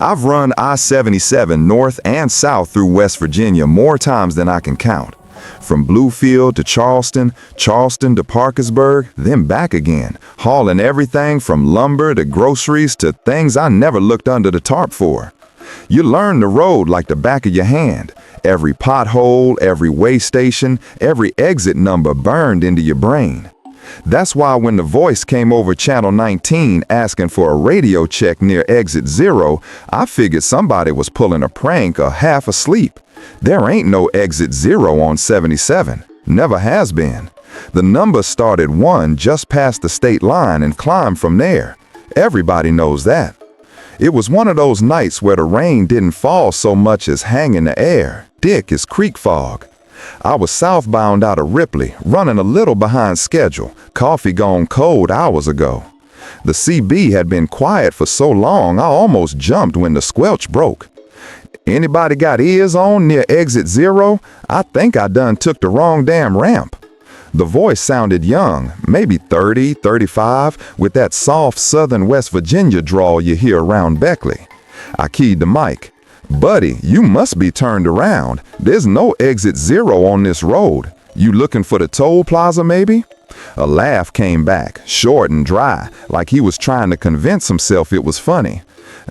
I've run I-77 north and south through West Virginia more times than I can count. From Bluefield to Charleston, Charleston to Parkersburg, then back again, hauling everything from lumber to groceries to things I never looked under the tarp for. You learn the road like the back of your hand. Every pothole, every way station, every exit number burned into your brain. That's why when the voice came over Channel 19 asking for a radio check near Exit 0, I figured somebody was pulling a prank or half asleep. There ain't no Exit 0 on 77. Never has been. The number started 1 just past the state line and climbed from there. Everybody knows that. It was one of those nights where the rain didn't fall so much as hang in the air. Thick as creek fog. I was southbound out of Ripley, running a little behind schedule, coffee gone cold hours ago. The CB had been quiet for so long I almost jumped when the squelch broke. Anybody got ears on near Exit 0? I think I done took the wrong damn ramp. The voice sounded young, maybe 30, 35, with that soft southern West Virginia drawl you hear around Beckley. I keyed the mic. Buddy, you must be turned around. There's no Exit 0 on this road. You looking for the toll plaza maybe? A laugh came back, short and dry, like he was trying to convince himself it was funny.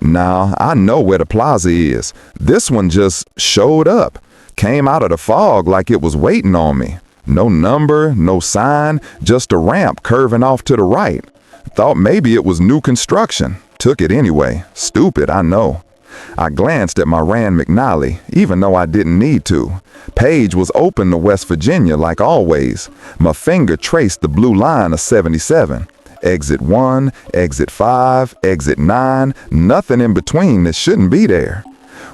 Nah, I know where the plaza is. This one just showed up. Came out of the fog like it was waiting on me. No number, no sign, just a ramp curving off to the right. Thought maybe it was new construction. Took it anyway. Stupid, I know. I glanced at my Rand McNally, even though I didn't need to. Page was open to West Virginia like always. My finger traced the blue line of 77. Exit 1, Exit 5, Exit 9, nothing in between that shouldn't be there.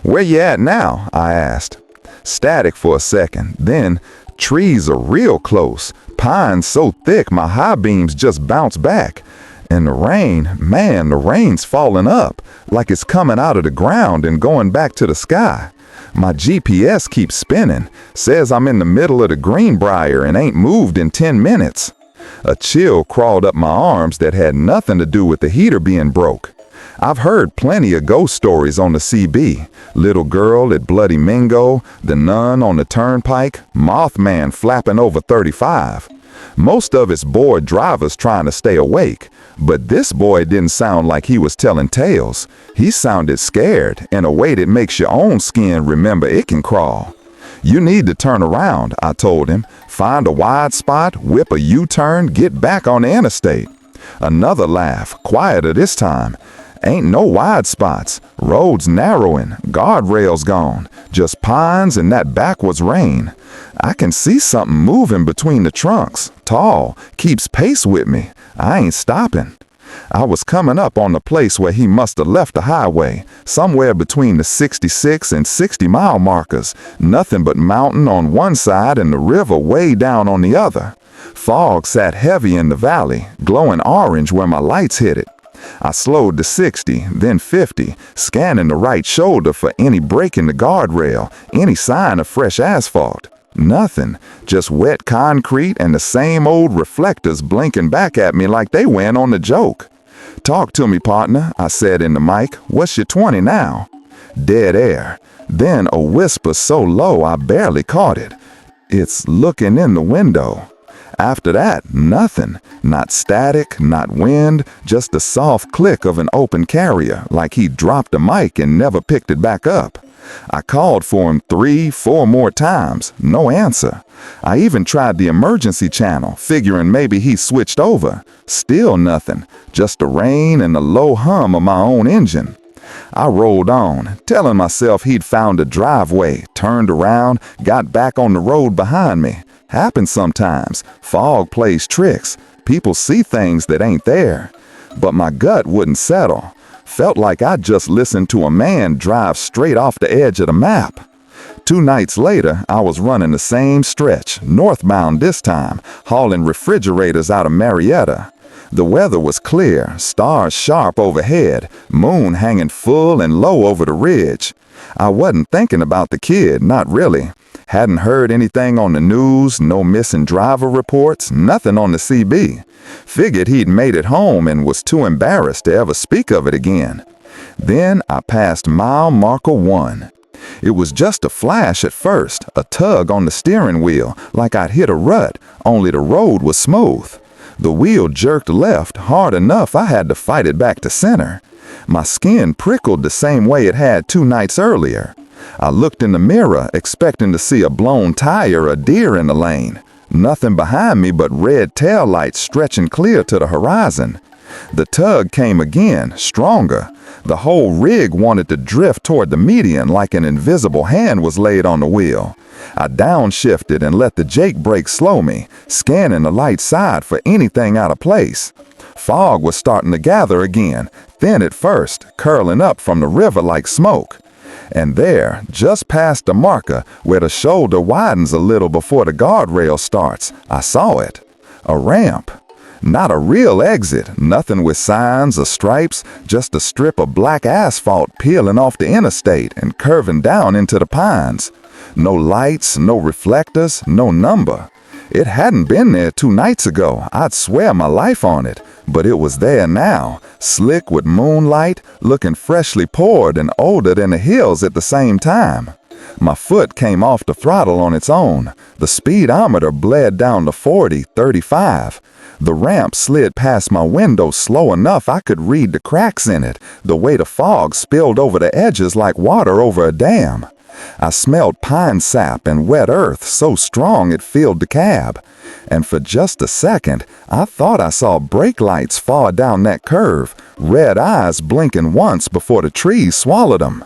Where you at now? I asked. Static for a second, then trees are real close. Pines so thick my high beams just bounce back. And the rain, man, the rain's falling up, like it's coming out of the ground and going back to the sky. My GPS keeps spinning, says I'm in the middle of the Greenbrier and ain't moved in 10 minutes. A chill crawled up my arms that had nothing to do with the heater being broke. I've heard plenty of ghost stories on the CB. Little girl at Bloody Mingo, the nun on the Turnpike, Mothman flapping over 35. Most of it's bored drivers trying to stay awake. But this boy didn't sound like he was telling tales. He sounded scared in a way that makes your own skin remember it can crawl. You need to turn around, I told him. Find a wide spot, whip a U-turn, get back on the interstate. Another laugh, quieter this time. Ain't no wide spots. Roads narrowing, guardrails gone. Just pines and that backwards rain. I can see something moving between the trunks. Tall, keeps pace with me. I ain't stopping. I was coming up on the place where he must have left the highway, somewhere between the 66 and 60 mile markers. Nothing but mountain on one side and the river way down on the other. Fog sat heavy in the valley, glowing orange where my lights hit it. I slowed to 60, then 50, scanning the right shoulder for any break in the guardrail, any sign of fresh asphalt. Nothing, just wet concrete and the same old reflectors blinking back at me like they went on the joke. Talk to me, partner, I said in the mic. What's your 20 now? Dead air. Then a whisper so low I barely caught it. It's looking in the window. After that, nothing. Not static, not wind, just the soft click of an open carrier, like he dropped the mic and never picked it back up. I called for him 3, 4 more times. No answer. I even tried the emergency channel, figuring maybe he switched over. Still nothing. Just the rain and the low hum of my own engine. I rolled on, telling myself he'd found a driveway, turned around, got back on the road behind me. Happens sometimes. Fog plays tricks. People see things that ain't there. But my gut wouldn't settle. Felt like I'd just listened to a man drive straight off the edge of the map. 2 nights later, I was running the same stretch, northbound this time, hauling refrigerators out of Marietta. The weather was clear, stars sharp overhead, moon hanging full and low over the ridge. I wasn't thinking about the kid, not really. Hadn't heard anything on the news, no missing driver reports, nothing on the CB. Figured he'd made it home and was too embarrassed to ever speak of it again. Then I passed mile marker 1. It was just a flash at first, a tug on the steering wheel, like I'd hit a rut, only the road was smooth. The wheel jerked left hard enough I had to fight it back to center. My skin prickled the same way it had 2 nights earlier. I looked in the mirror, expecting to see a blown tire or a deer in the lane. Nothing behind me but red taillights stretching clear to the horizon. The tug came again, stronger. The whole rig wanted to drift toward the median like an invisible hand was laid on the wheel. I downshifted and let the Jake brake slow me, scanning the light side for anything out of place. Fog was starting to gather again, thin at first, curling up from the river like smoke. And there, just past the marker, where the shoulder widens a little before the guardrail starts, I saw it. A ramp. Not a real exit, nothing with signs or stripes, just a strip of black asphalt peeling off the interstate and curving down into the pines. No lights, no reflectors, no number. It hadn't been there 2 nights ago, I'd swear my life on it, but it was there now, slick with moonlight, looking freshly poured and older than the hills at the same time. My foot came off the throttle on its own. The speedometer bled down to 40, 35. The ramp slid past my window slow enough I could read the cracks in it, the way the fog spilled over the edges like water over a dam. I smelled pine sap and wet earth so strong it filled the cab. And for just a second, I thought I saw brake lights far down that curve, red eyes blinking once before the trees swallowed them.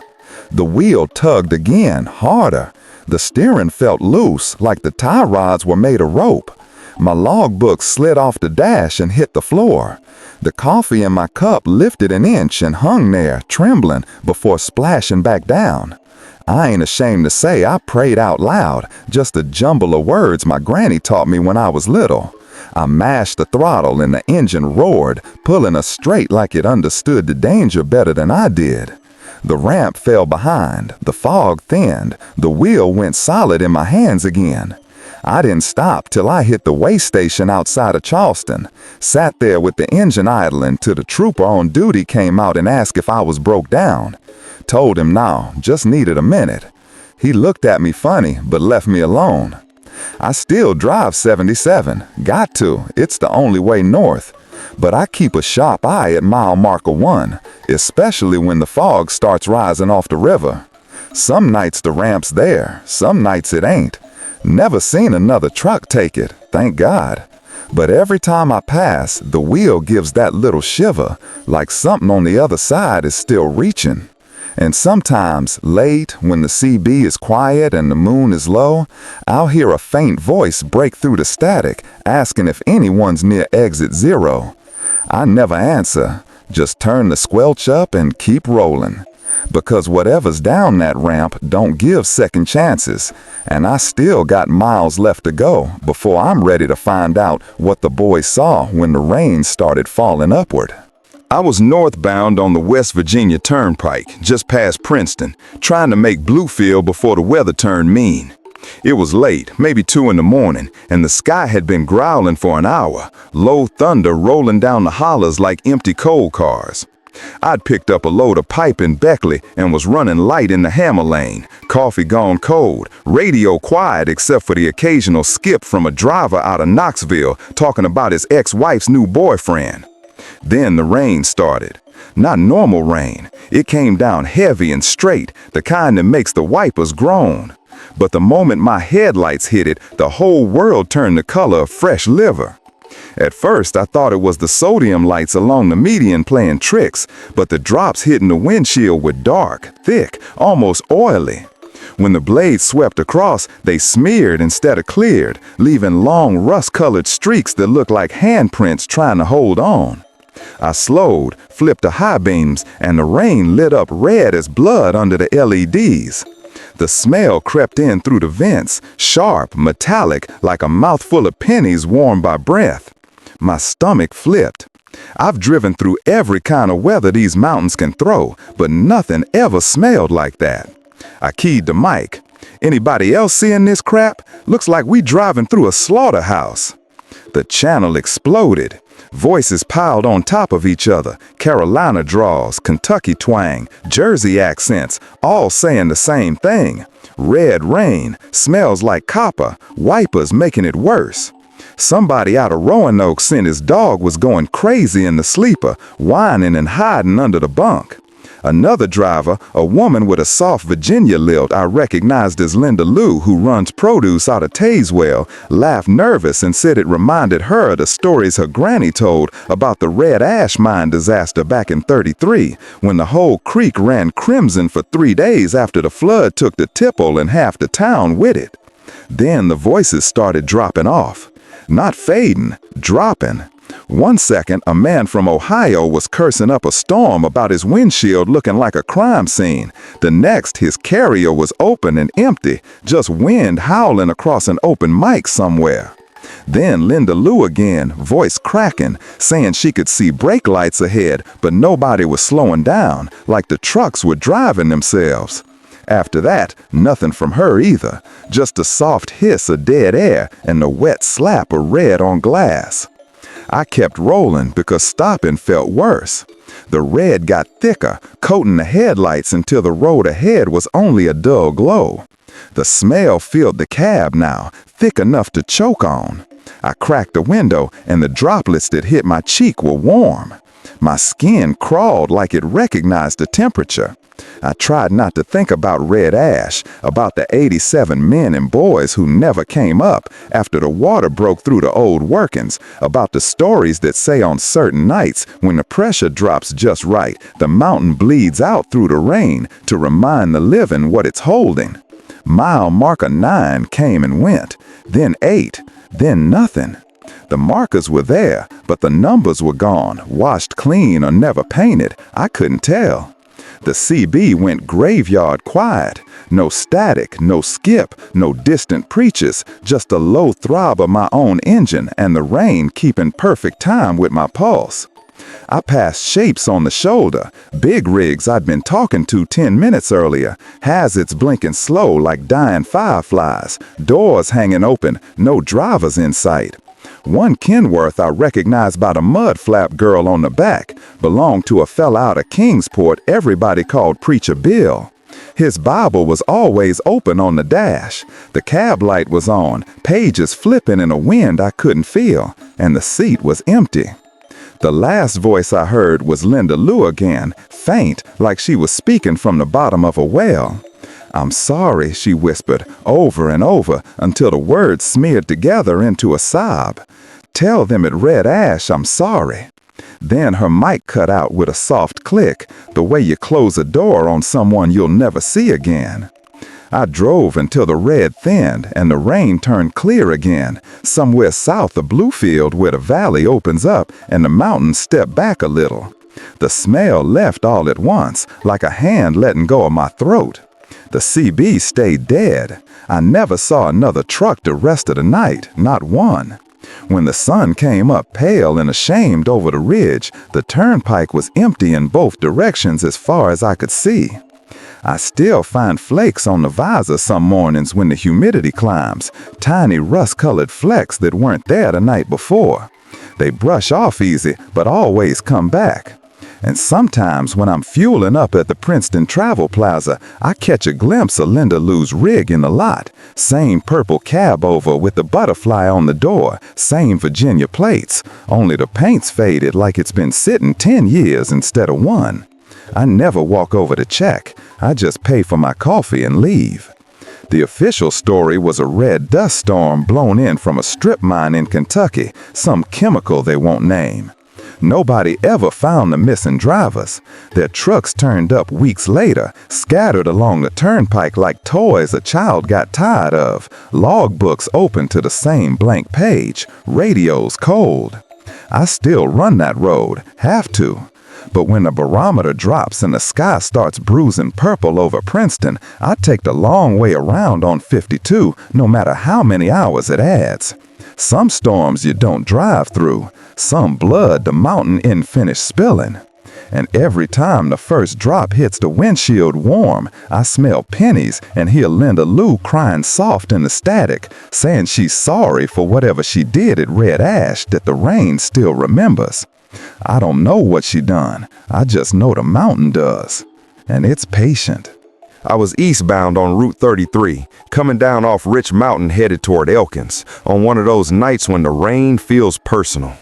The wheel tugged again, harder. The steering felt loose, like the tie rods were made of rope. My logbook slid off the dash and hit the floor. The coffee in my cup lifted an inch and hung there, trembling, before splashing back down. I ain't ashamed to say I prayed out loud, just a jumble of words my granny taught me when I was little. I mashed the throttle and the engine roared, pulling us straight like it understood the danger better than I did. The ramp fell behind, the fog thinned, the wheel went solid in my hands again. I didn't stop till I hit the way station outside of Charleston, sat there with the engine idling till the trooper on duty came out and asked if I was broke down. Told him no, just needed a minute. He looked at me funny, but left me alone. I still drive 77, got to, it's the only way north. But I keep a sharp eye at mile marker 1, especially when the fog starts rising off the river. Some nights the ramp's there, some nights it ain't. Never seen another truck take it, thank God. But every time I pass, the wheel gives that little shiver, like something on the other side is still reaching. And sometimes, late, when the CB is quiet and the moon is low, I'll hear a faint voice break through the static, asking if anyone's near exit 0. I never answer, just turn the squelch up and keep rolling. Because whatever's down that ramp don't give second chances, and I still got miles left to go before I'm ready to find out what the boys saw when the rain started falling upward. I was northbound on the West Virginia Turnpike, just past Princeton, trying to make Bluefield before the weather turned mean. It was late, maybe 2 in the morning, and the sky had been growling for an hour, low thunder rolling down the hollers like empty coal cars. I'd picked up a load of pipe in Beckley and was running light in the Hammer lane, coffee gone cold, radio quiet except for the occasional skip from a driver out of Knoxville talking about his ex-wife's new boyfriend. Then the rain started. Not normal rain. It came down heavy and straight, the kind that makes the wipers groan. But the moment my headlights hit it, the whole world turned the color of fresh liver. At first, I thought it was the sodium lights along the median playing tricks, but the drops hitting the windshield were dark, thick, almost oily. When the blades swept across, they smeared instead of cleared, leaving long rust-colored streaks that looked like handprints trying to hold on. I slowed, flipped to high beams, and the rain lit up red as blood under the LEDs. The smell crept in through the vents, sharp, metallic, like a mouthful of pennies warmed by breath. My stomach flipped. I've driven through every kind of weather these mountains can throw, but nothing ever smelled like that. I keyed to Mike. Anybody else seeing this crap? Looks like we driving through a slaughterhouse. The channel exploded. Voices piled on top of each other, Carolina draws, Kentucky twang, Jersey accents, all saying the same thing. Red rain, smells like copper, wipers making it worse. Somebody out of Roanoke sent his dog was going crazy in the sleeper, whining and hiding under the bunk. Another driver, a woman with a soft Virginia lilt I recognized as Linda Lou, who runs produce out of Tazewell, laughed nervous and said it reminded her of the stories her granny told about the Red Ash mine disaster back in '33, when the whole creek ran crimson for 3 days after the flood took the tipple and half the town with it. Then the voices started dropping off. Not fading, dropping. One second, a man from Ohio was cursing up a storm about his windshield looking like a crime scene. The next, his carrier was open and empty, just wind howling across an open mic somewhere. Then Linda Lou again, voice cracking, saying she could see brake lights ahead, but nobody was slowing down, like the trucks were driving themselves. After that, nothing from her either, just a soft hiss of dead air and the wet slap of red on glass. I kept rolling because stopping felt worse. The red got thicker, coating the headlights until the road ahead was only a dull glow. The smell filled the cab now, thick enough to choke on. I cracked the window, and the droplets that hit my cheek were warm. My skin crawled like it recognized the temperature. I tried not to think about red ash, about the 87 men and boys who never came up after the water broke through the old workings, about the stories that say on certain nights when the pressure drops just right, the mountain bleeds out through the rain to remind the living what it's holding. Mile marker 9 came and went, then 8, then nothing. The markers were there, but the numbers were gone, washed clean or never painted. I couldn't tell. The CB went graveyard quiet. No static, no skip, no distant preaches, just a low throb of my own engine and the rain keeping perfect time with my pulse. I passed shapes on the shoulder, big rigs I'd been talking to 10 minutes earlier, hazards blinking slow like dying fireflies, doors hanging open, no drivers in sight. One Kenworth I recognized by the mud flap girl on the back belonged to a fella out of Kingsport everybody called Preacher Bill. His Bible was always open on the dash. The cab light was on, pages flipping in a wind I couldn't feel, and the seat was empty. The last voice I heard was Linda Lou again, faint, like she was speaking from the bottom of a well. "I'm sorry," she whispered, over and over, until the words smeared together into a sob. "Tell them at Red Ash I'm sorry." Then her mic cut out with a soft click, the way you close a door on someone you'll never see again. I drove until the red thinned and the rain turned clear again, somewhere south of Bluefield where the valley opens up and the mountains step back a little. The smell left all at once, like a hand letting go of my throat. The CB stayed dead. I never saw another truck the rest of the night, not one. When the sun came up pale and ashamed over the ridge, the turnpike was empty in both directions as far as I could see. I still find flakes on the visor some mornings when the humidity climbs, tiny rust-colored flecks that weren't there the night before. They brush off easy, but always come back. And sometimes when I'm fueling up at the Princeton Travel Plaza, I catch a glimpse of Linda Lou's rig in the lot. Same purple cab over with the butterfly on the door, same Virginia plates, only the paint's faded like it's been sitting 10 years instead of 1. I never walk over to check. I just pay for my coffee and leave. The official story was a red dust storm blown in from a strip mine in Kentucky, some chemical they won't name. Nobody ever found the missing drivers. Their trucks turned up weeks later, scattered along the turnpike like toys a child got tired of, logbooks open to the same blank page, radios cold. I still run that road, have to. But when the barometer drops and the sky starts bruising purple over Princeton, I take the long way around on 52, no matter how many hours it adds. Some storms you don't drive through, some blood the mountain ain't finished spilling. And every time the first drop hits the windshield warm, I smell pennies and hear Linda Lou crying soft in the static, saying she's sorry for whatever she did at Red Ash that the rain still remembers. I don't know what she done. I just know the mountain does. And it's patient. I was eastbound on Route 33, coming down off Rich Mountain headed toward Elkins, on one of those nights when the rain feels personal.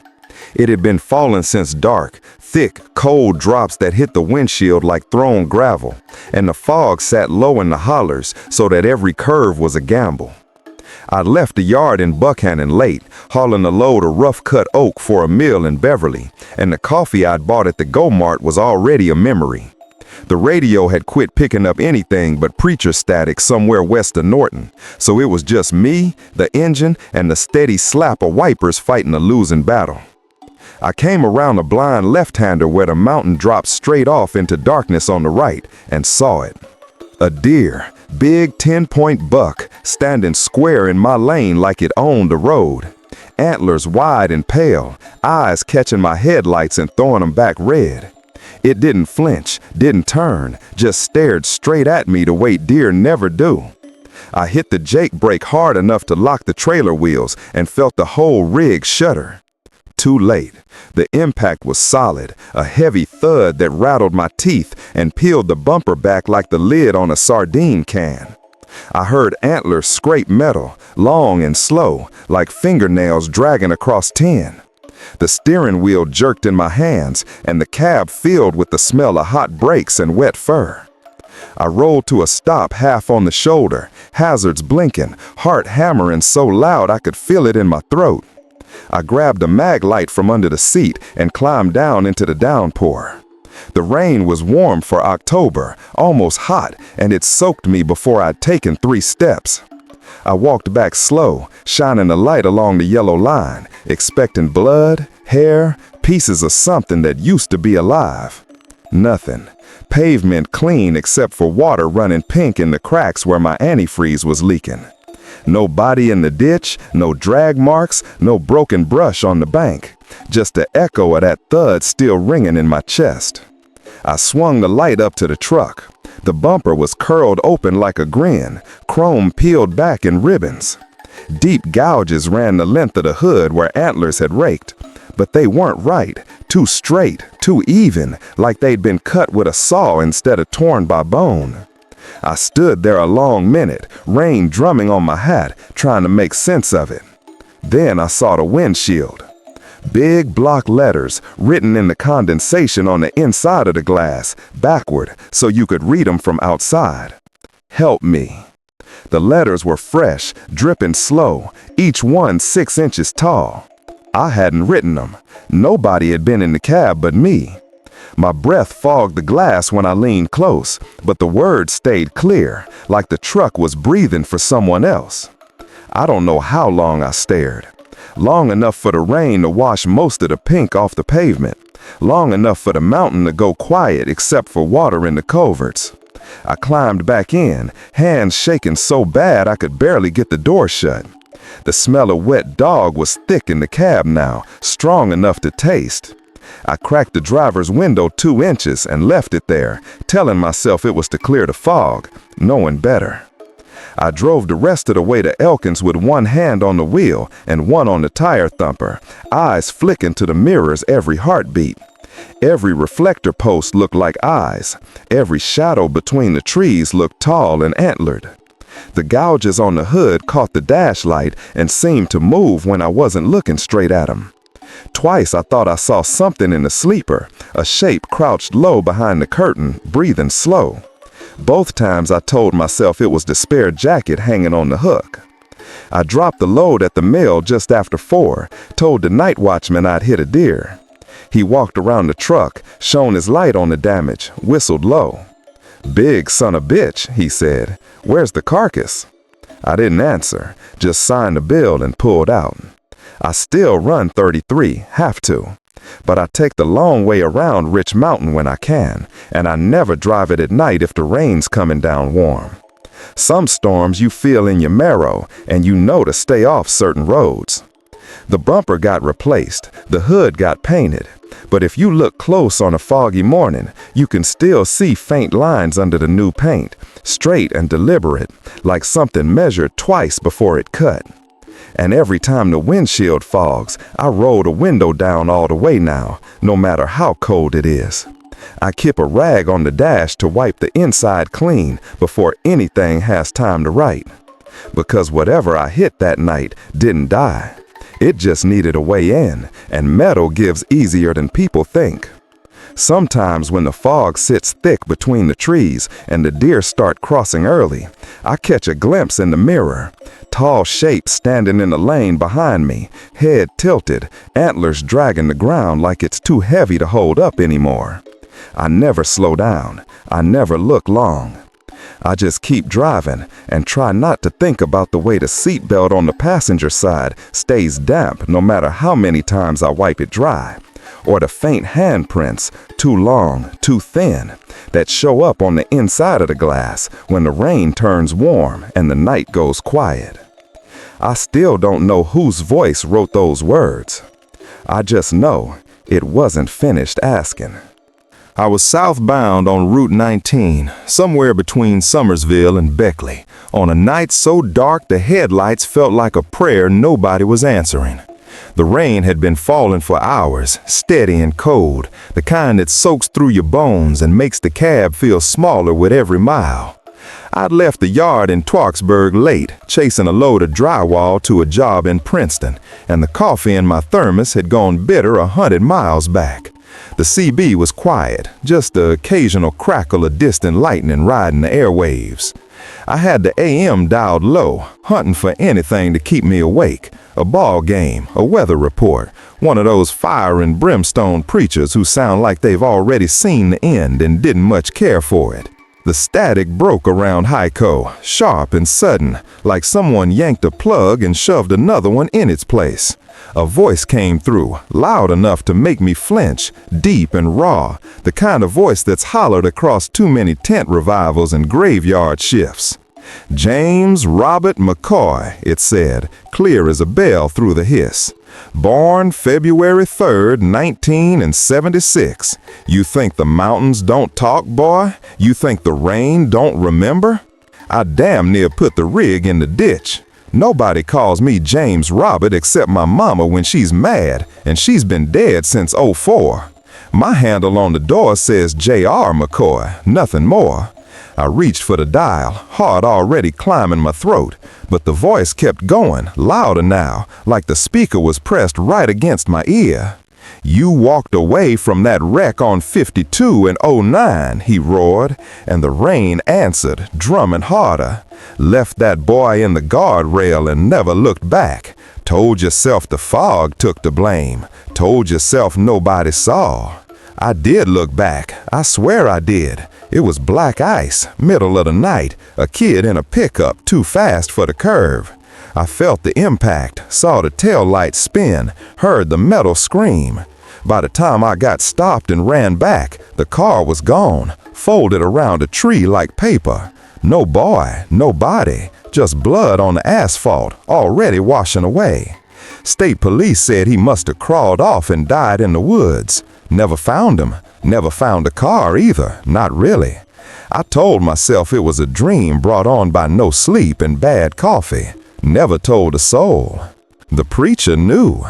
It had been falling since dark, thick, cold drops that hit the windshield like thrown gravel, and the fog sat low in the hollers so that every curve was a gamble. I left the yard in Buckhannon late, hauling a load of rough-cut oak for a mill in Beverly, and the coffee I'd bought at the Go-Mart was already a memory. The radio had quit picking up anything but preacher static somewhere west of Norton, so it was just me, the engine, and the steady slap of wipers fighting a losing battle. I came around a blind left-hander where the mountain dropped straight off into darkness on the right and saw it. A deer, big 10-point buck, standing square in my lane like it owned the road. Antlers wide and pale, eyes catching my headlights and throwing them back red. It didn't flinch, didn't turn, just stared straight at me the way deer never do. I hit the Jake brake hard enough to lock the trailer wheels and felt the whole rig shudder. Too late. The impact was solid, a heavy thud that rattled my teeth and peeled the bumper back like the lid on a sardine can. I heard antlers scrape metal, long and slow, like fingernails dragging across tin. The steering wheel jerked in my hands, and the cab filled with the smell of hot brakes and wet fur. I rolled to a stop half on the shoulder, hazards blinking, heart hammering so loud I could feel it in my throat. I grabbed a mag light from under the seat and climbed down into the downpour. The rain was warm for October, almost hot, and it soaked me before I'd taken 3 steps. I walked back slow, shining a light along the yellow line, expecting blood, hair, pieces of something that used to be alive. Nothing. Pavement clean except for water running pink in the cracks where my antifreeze was leaking. No body in the ditch, no drag marks, no broken brush on the bank. Just the echo of that thud still ringing in my chest. I swung the light up to the truck. The bumper was curled open like a grin, chrome peeled back in ribbons. Deep gouges ran the length of the hood where antlers had raked, but they weren't right, too straight, too even, like they'd been cut with a saw instead of torn by bone. I stood there a long minute, rain drumming on my hat, trying to make sense of it. Then I saw the windshield. Big block letters written in the condensation on the inside of the glass, backward, so you could read them from outside. Help me. The letters were fresh, dripping slow, each one 6 inches tall. I hadn't written them. Nobody had been in the cab but me. My breath fogged the glass when I leaned close, but the words stayed clear, like the truck was breathing for someone else. I don't know how long I stared. Long enough for the rain to wash most of the pink off the pavement. Long enough for the mountain to go quiet except for water in the culverts. I climbed back in, hands shaking so bad I could barely get the door shut. The smell of wet dog was thick in the cab now, strong enough to taste. I cracked the driver's window 2 inches and left it there, telling myself it was to clear the fog, knowing better. I drove the rest of the way to Elkins with one hand on the wheel and one on the tire thumper, eyes flicking to the mirrors every heartbeat. Every reflector post looked like eyes. Every shadow between the trees looked tall and antlered. The gouges on the hood caught the dash light and seemed to move when I wasn't looking straight at them. Twice I thought I saw something in the sleeper, a shape crouched low behind the curtain, breathing slow. Both times I told myself it was the spare jacket hanging on the hook. I dropped the load at the mill just after 4, told the night watchman I'd hit a deer. He walked around the truck, shone his light on the damage, whistled low. "Big son of bitch," he said. "Where's the carcass?" I didn't answer, just signed the bill and pulled out. I still run 33, have to. But I take the long way around Rich Mountain when I can, and I never drive it at night if the rain's coming down warm. Some storms you feel in your marrow, and you know to stay off certain roads. The bumper got replaced, the hood got painted, But if you look close on a foggy morning, you can still see faint lines under the new paint, straight and deliberate, like something measured twice before it cut. And every time the windshield fogs, I roll the window down all the way now, no matter how cold it is. I keep a rag on the dash to wipe the inside clean before anything has time to write. Because whatever I hit that night didn't die. It just needed a way in, and metal gives easier than people think. Sometimes when the fog sits thick between the trees and the deer start crossing early, I catch a glimpse in the mirror. Tall shapes standing in the lane behind me, head tilted, antlers dragging the ground like it's too heavy to hold up anymore. I never slow down. I never look long. I just keep driving and try not to think about the way the seatbelt on the passenger side stays damp no matter how many times I wipe it dry, or the faint handprints, too long, too thin, that show up on the inside of the glass when the rain turns warm and the night goes quiet. I still don't know whose voice wrote those words. I just know it wasn't finished asking. I was southbound on Route 19, somewhere between Summersville and Beckley, on a night so dark the headlights felt like a prayer nobody was answering. The rain had been falling for hours, steady and cold, the kind that soaks through your bones and makes the cab feel smaller with every mile. I'd left the yard in Twarksburg late, chasing a load of drywall to a job in Princeton, and the coffee in my thermos had gone bitter 100 miles back. The CB was quiet, just the occasional crackle of distant lightning riding the airwaves. I had the AM dialed low, hunting for anything to keep me awake. A ball game, a weather report, one of those fire and brimstone preachers who sound like they've already seen the end and didn't much care for it. The static broke around Hico, sharp and sudden, like someone yanked a plug and shoved another one in its place. A voice came through, loud enough to make me flinch, deep and raw, the kind of voice that's hollered across too many tent revivals and graveyard shifts. James Robert McCoy, it said, clear as a bell through the hiss. Born February 3rd, 1976. You think the mountains don't talk, boy? You think the rain don't remember? I damn near put the rig in the ditch. Nobody calls me James Robert except my mama when she's mad, and she's been dead since '04. My handle on the door says J.R. McCoy, nothing more. I reached for the dial, heart already climbing my throat, but the voice kept going, louder now, like the speaker was pressed right against my ear. You walked away from that wreck on 52 in '09, he roared, and the rain answered, drumming harder. Left that boy in the guardrail and never looked back. Told yourself the fog took the blame. Told yourself nobody saw. I did look back. I swear I did. It was black ice, middle of the night, a kid in a pickup too fast for the curve. I felt the impact, saw the tail light spin, heard the metal scream. By the time I got stopped and ran back, the car was gone, folded around a tree like paper. No boy, no body, just blood on the asphalt, already washing away. State police said he must have crawled off and died in the woods. Never found him. Never found the car either, not really. I told myself it was a dream brought on by no sleep and bad coffee. Never told a soul. The preacher knew.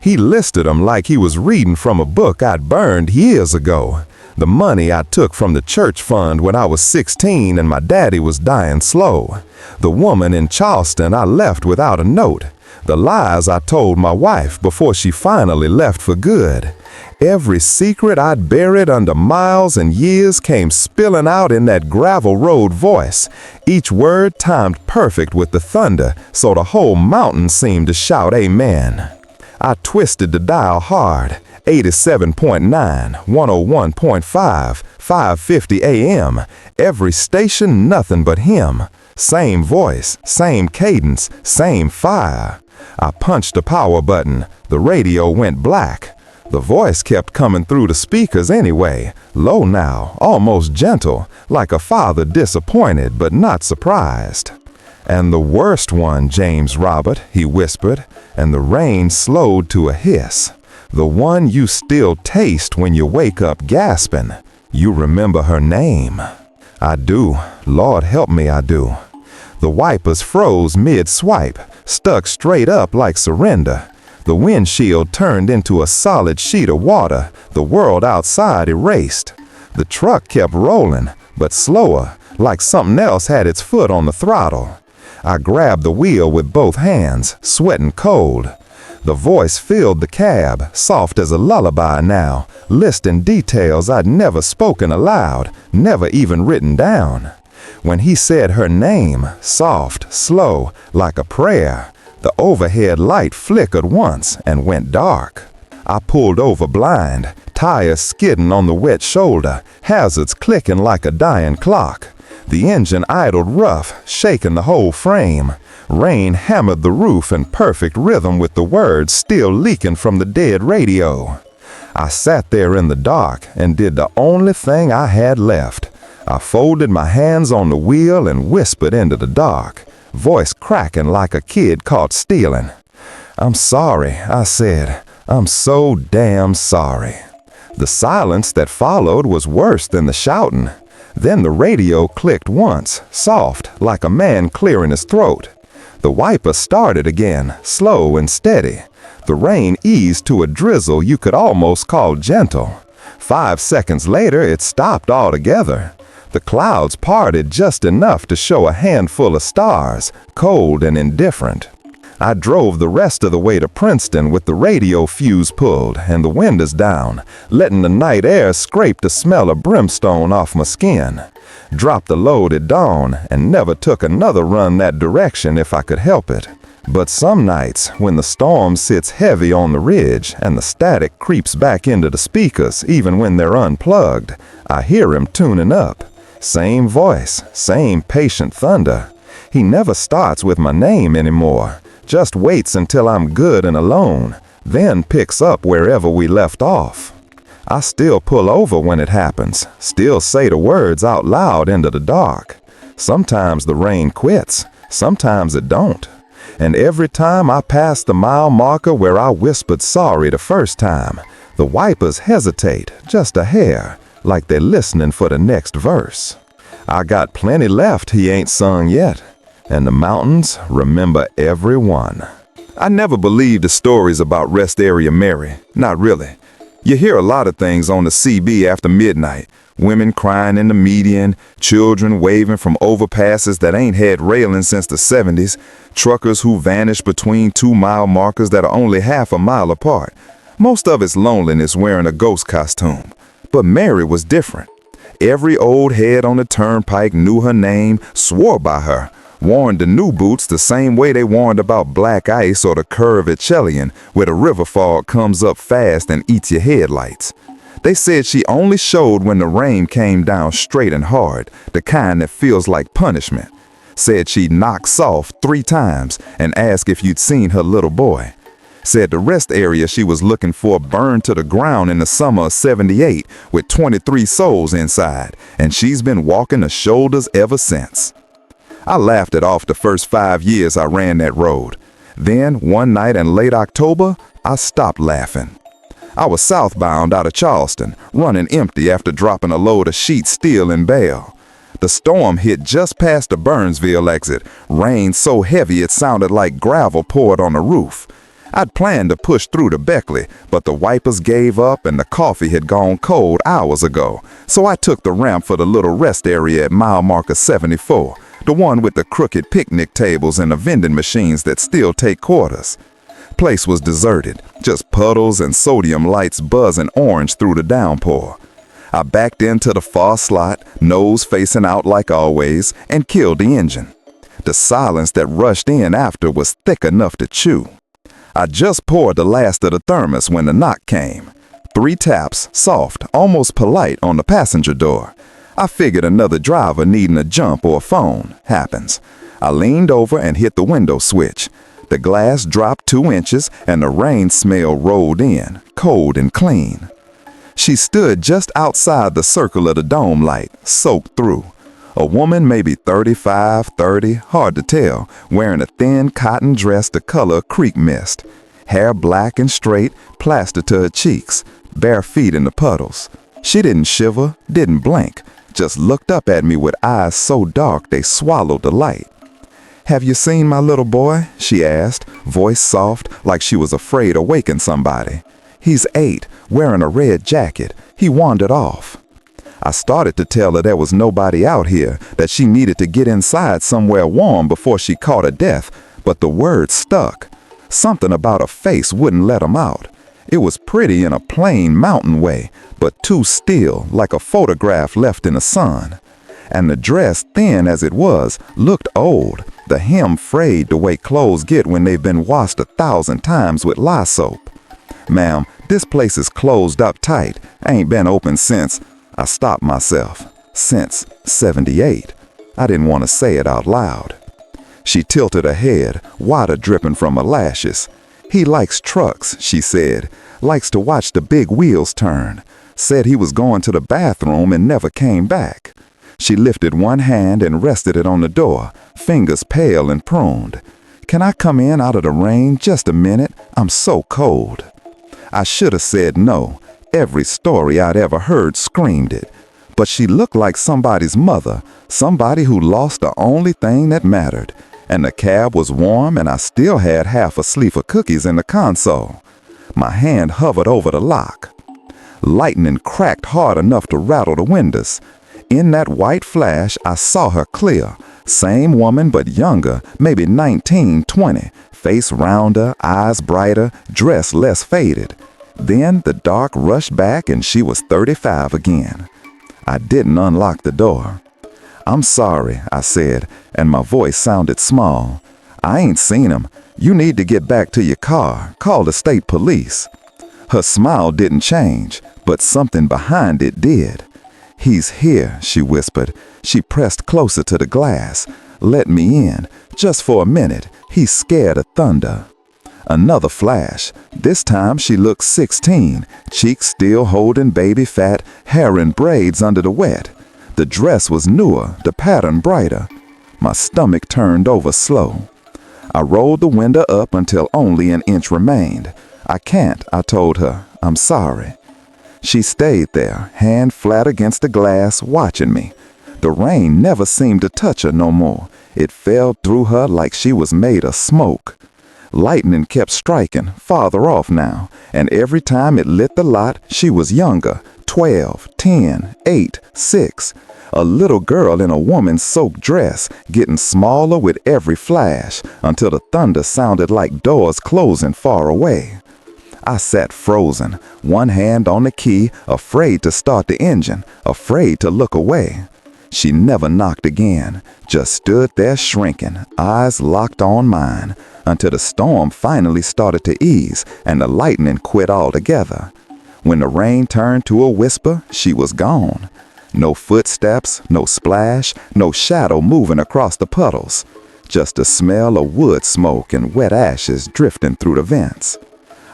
He listed them like he was reading from a book I'd burned years ago. The money I took from the church fund when I was 16 and my daddy was dying slow. The woman in Charleston I left without a note. The lies I told my wife before she finally left for good. Every secret I'd buried under miles and years came spilling out in that gravel road voice, each word timed perfect with the thunder, so the whole mountain seemed to shout amen. I twisted the dial hard, 87.9, 101.5, 5:50 a.m., every station nothing but him. Same voice, same cadence, same fire. I punched the power button, the radio went black. The voice kept coming through the speakers anyway, low now, almost gentle, like a father disappointed but not surprised. And the worst one, James Robert, he whispered, and the rain slowed to a hiss. The one you still taste when you wake up gasping. You remember her name. I do. Lord help me, I do. The wipers froze mid-swipe, stuck straight up like surrender. The windshield turned into a solid sheet of water, the world outside erased. The truck kept rolling, but slower, like something else had its foot on the throttle. I grabbed the wheel with both hands, sweating cold. The voice filled the cab, soft as a lullaby now, listing details I'd never spoken aloud, never even written down. When he said her name, soft, slow, like a prayer, the overhead light flickered once and went dark. I pulled over blind, tires skidding on the wet shoulder, hazards clicking like a dying clock. The engine idled rough, shaking the whole frame. Rain hammered the roof in perfect rhythm with the words still leaking from the dead radio. I sat there in the dark and did the only thing I had left. I folded my hands on the wheel and whispered into the dark, voice cracking like a kid caught stealing. "I'm sorry," I said. "I'm so damn sorry." The silence that followed was worse than the shouting. Then the radio clicked once, soft, like a man clearing his throat. The wiper started again, slow and steady. The rain eased to a drizzle you could almost call gentle. 5 seconds later, it stopped altogether. The clouds parted just enough to show a handful of stars, cold and indifferent. I drove the rest of the way to Princeton with the radio fuse pulled and the windows down, letting the night air scrape the smell of brimstone off my skin. Dropped the load at dawn and never took another run that direction if I could help it. But some nights, when the storm sits heavy on the ridge and the static creeps back into the speakers even when they're unplugged, I hear him tuning up. Same voice, same patient thunder. He never starts with my name anymore. Just waits until I'm good and alone, then picks up wherever we left off. I still pull over when it happens, still say the words out loud into the dark. Sometimes the rain quits, sometimes it don't. And every time I pass the mile marker where I whispered sorry the first time, the wipers hesitate just a hair, like they're listening for the next verse. I got plenty left he ain't sung yet. And the mountains remember every one. I never believed the stories about Rest Area Mary. Not really. You hear a lot of things on the CB after midnight. Women crying in the median, children waving from overpasses that ain't had railings since the 70s, truckers who vanish between 2-mile markers that are only half a mile apart. Most of it's loneliness wearing a ghost costume. But Mary was different. Every old head on the Turnpike knew her name, swore by her. Warned the new boots the same way they warned about black ice or the curve at Chelian, where the river fog comes up fast and eats your headlights. They said she only showed when the rain came down straight and hard, the kind that feels like punishment. Said she'd knock soft 3 times and ask if you'd seen her little boy. Said the rest area she was looking for burned to the ground in the summer of '78 with 23 souls inside, and she's been walking the shoulders ever since. I laughed it off the first 5 years I ran that road. Then, one night in late October, I stopped laughing. I was southbound out of Charleston, running empty after dropping a load of sheet steel in Bale. The storm hit just past the Burnsville exit, rain so heavy it sounded like gravel poured on the roof. I'd planned to push through to Beckley, but the wipers gave up and the coffee had gone cold hours ago, so I took the ramp for the little rest area at mile marker 74. The one with the crooked picnic tables and the vending machines that still take quarters. Place was deserted, just puddles and sodium lights buzzing orange through the downpour. I backed into the far slot, nose facing out like always, and killed the engine. The silence that rushed in after was thick enough to chew. I just poured the last of the thermos when the knock came. 3 taps, soft, almost polite on the passenger door. I figured another driver needing a jump or a phone happens. I leaned over and hit the window switch. The glass dropped 2 inches and the rain smell rolled in, cold and clean. She stood just outside the circle of the dome light, soaked through. A woman maybe 35, 30, hard to tell, wearing a thin cotton dress the color of creek mist. hair black and straight, plastered to her cheeks, bare feet in the puddles. She didn't shiver, didn't blink, just looked up at me with eyes so dark they swallowed the light. "Have you seen my little boy?" she asked, voice soft, like she was afraid to waken somebody. "He's 8, wearing a red jacket. He wandered off." I started to tell her there was nobody out here, that she needed to get inside somewhere warm before she caught a death, but the words stuck. Something about a face wouldn't let 'em out. It was pretty in a plain mountain way, but too still, like a photograph left in the sun. And the dress, thin as it was, looked old, the hem frayed the way clothes get when they've been washed 1,000 times with lye soap. "Ma'am, this place is closed up tight. Ain't been open since," I stopped myself, "since '78. I didn't want to say it out loud. She tilted her head, water dripping from her lashes. "He likes trucks," she said, "likes to watch the big wheels turn. Said he was going to the bathroom and never came back." She lifted one hand and rested it on the door, fingers pale and pruned. "Can I come in out of the rain just a minute? I'm so cold." I should have said no. Every story I'd ever heard screamed it. But she looked like somebody's mother, somebody who lost the only thing that mattered. And the cab was warm and I still had half a sleeve of cookies in the console. My hand hovered over the lock. Lightning cracked hard enough to rattle the windows. In that white flash, I saw her clear. Same woman, but younger, maybe 19, 20. Face rounder, eyes brighter, dress less faded. Then the dark rushed back and she was 35 again. I didn't unlock the door. "I'm sorry," I said, and my voice sounded small. "I ain't seen him. You need to get back to your car. Call the state police." Her smile didn't change, but something behind it did. "He's here," she whispered. She pressed closer to the glass. "Let me in, just for a minute. He's scared of thunder." Another flash. This time she looked 16, cheeks still holding baby fat, hair in braids under the wet. The dress was newer, the pattern brighter. My stomach turned over slow. I rolled the window up until only an inch remained. "I can't," I told her. "I'm sorry." She stayed there, hand flat against the glass, watching me. The rain never seemed to touch her no more. It fell through her like she was made of smoke. Lightning kept striking, farther off now, and every time it lit the lot, she was younger, 12, 10, 8, 6. A little girl in a woman's soaked dress, getting smaller with every flash, until the thunder sounded like doors closing far away. I sat frozen, one hand on the key, afraid to start the engine, afraid to look away. She never knocked again, just stood there shrinking, eyes locked on mine, until the storm finally started to ease and the lightning quit altogether. When the rain turned to a whisper, she was gone. No footsteps, no splash, no shadow moving across the puddles. Just the smell of wood smoke and wet ashes drifting through the vents.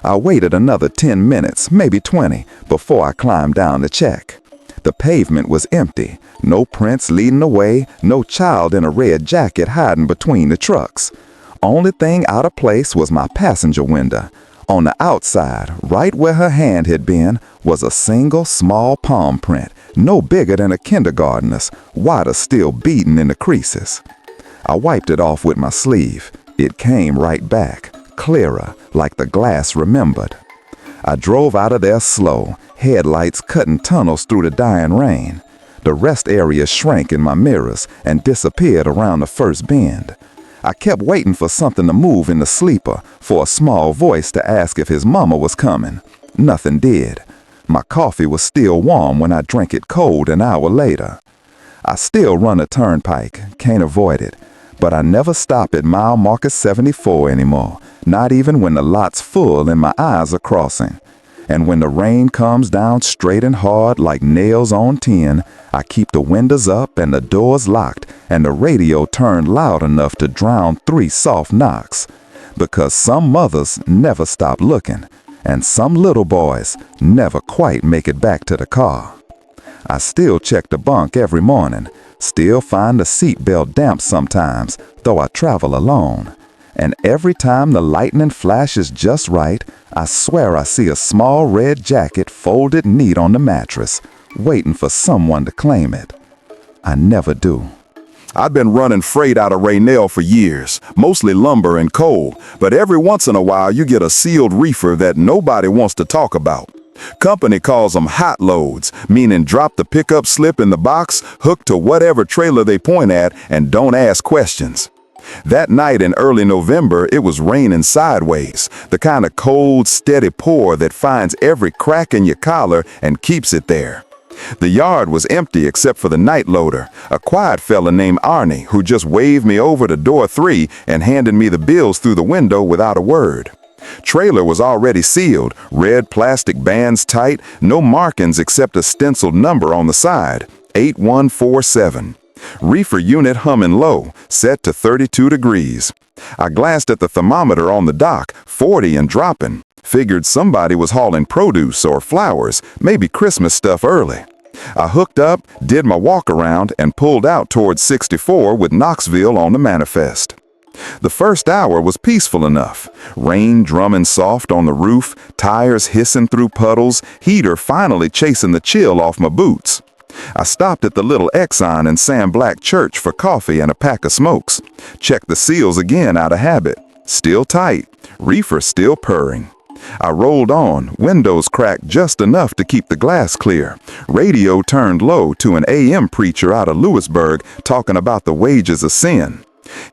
I waited another 10 minutes, maybe 20, before I climbed down to check. The pavement was empty, no prints leading the way, no child in a red jacket hiding between the trucks. Only thing out of place was my passenger window. On the outside, right where her hand had been, was a single small palm print, no bigger than a kindergartner's, water still beading in the creases. I wiped it off with my sleeve. It came right back, clearer, like the glass remembered. I drove out of there slow, headlights cutting tunnels through the dying rain. The rest area shrank in my mirrors and disappeared around the first bend. I kept waiting for something to move in the sleeper, for a small voice to ask if his mama was coming. Nothing did. My coffee was still warm when I drank it cold an hour later. I still run a turnpike, can't avoid it, but I never stop at mile marker 74 anymore, not even when the lot's full and my eyes are crossing. And when the rain comes down straight and hard like nails on tin, I keep the windows up and the doors locked and the radio turned loud enough to drown 3 soft knocks. Because some mothers never stop looking, and some little boys never quite make it back to the car. I still check the bunk every morning, still find the seatbelt damp sometimes, though I travel alone. and every time the lightning flashes just right, I swear I see a small red jacket folded neat on the mattress, waiting for someone to claim it. I never do. I've been running freight out of Raynell for years, mostly lumber and coal, but every once in a while you get a sealed reefer that nobody wants to talk about. Company calls them hot loads, meaning drop the pickup slip in the box, hook to whatever trailer they point at, and don't ask questions. That night in early November, it was raining sideways, the kind of cold, steady pour that finds every crack in your collar and keeps it there. The yard was empty except for the night loader, a quiet fella named Arnie who just waved me over to door 3 and handed me the bills through the window without a word. Trailer was already sealed, red plastic bands tight, no markings except a stenciled number on the side, 8147. Reefer unit humming low, set to 32 degrees. I glanced at the thermometer on the dock, 40 and dropping. Figured somebody was hauling produce or flowers, maybe Christmas stuff early. I hooked up, did my walk around, and pulled out towards 64 with Knoxville on the manifest. The first hour was peaceful enough. Rain drumming soft on the roof, tires hissing through puddles, heater finally chasing the chill off my boots. I stopped at the little Exxon in Sam Black Church for coffee and a pack of smokes. Checked the seals again out of habit. Still tight. Reefer still purring. I rolled on, windows cracked just enough to keep the glass clear. Radio turned low to an AM preacher out of Lewisburg talking about the wages of sin.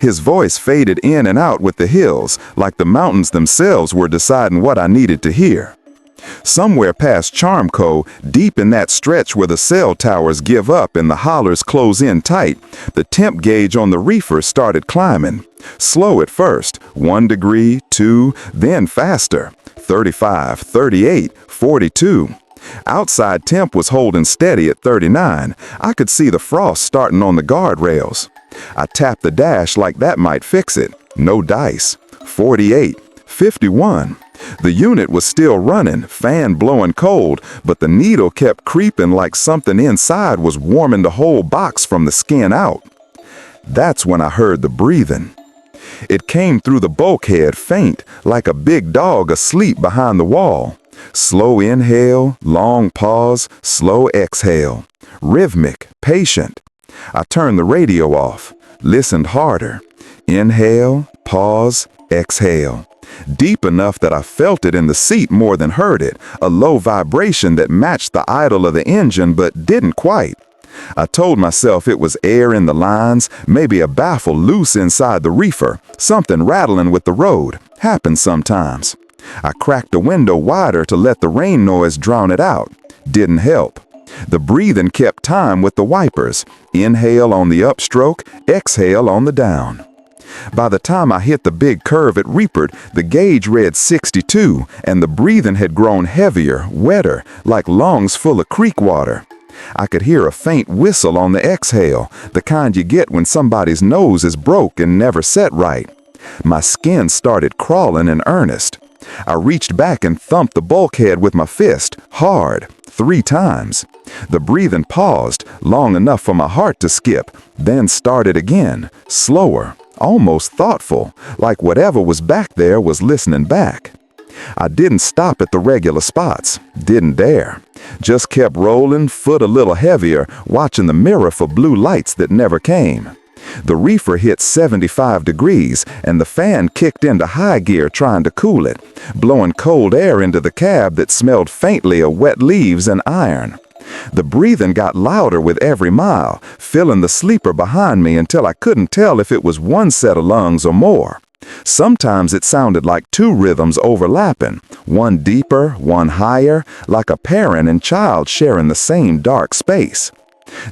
His voice faded in and out with the hills, like the mountains themselves were deciding what I needed to hear. Somewhere past Charmco, deep in that stretch where the cell towers give up and the hollers close in tight, the temp gauge on the reefer started climbing. Slow at first, 1 degree, 2, then faster, 35, 38, 42. Outside temp was holding steady at 39. I could see the frost starting on the guardrails. I tapped the dash like that might fix it. No dice. 48, 51. The unit was still running, fan blowing cold, but the needle kept creeping like something inside was warming the whole box from the skin out. That's when I heard the breathing. It came through the bulkhead faint, like a big dog asleep behind the wall. Slow inhale, long pause, slow exhale. Rhythmic, patient. I turned the radio off, listened harder. Inhale, pause, exhale. Deep enough that I felt it in the seat more than heard it, a low vibration that matched the idle of the engine but didn't quite. I told myself it was air in the lines, maybe a baffle loose inside the reefer, something rattling with the road. Happens sometimes. I cracked the window wider to let the rain noise drown it out. Didn't help. The breathing kept time with the wipers. Inhale on the upstroke, exhale on the down. By the time I hit the big curve at Riepert, the gauge read 62, and the breathing had grown heavier, wetter, like lungs full of creek water. I could hear a faint whistle on the exhale, the kind you get when somebody's nose is broke and never set right. My skin started crawling in earnest. I reached back and thumped the bulkhead with my fist, hard, 3 times. The breathing paused, long enough for my heart to skip, then started again, slower, almost thoughtful, like whatever was back there was listening back. I didn't stop at the regular spots, didn't dare. Just kept rolling, foot a little heavier, watching the mirror for blue lights that never came. The reefer hit 75 degrees, and the fan kicked into high gear trying to cool it, blowing cold air into the cab that smelled faintly of wet leaves and iron. The breathing got louder with every mile, filling the sleeper behind me until I couldn't tell if it was one set of lungs or more. Sometimes it sounded like 2 rhythms overlapping, one deeper, one higher, like a parent and child sharing the same dark space.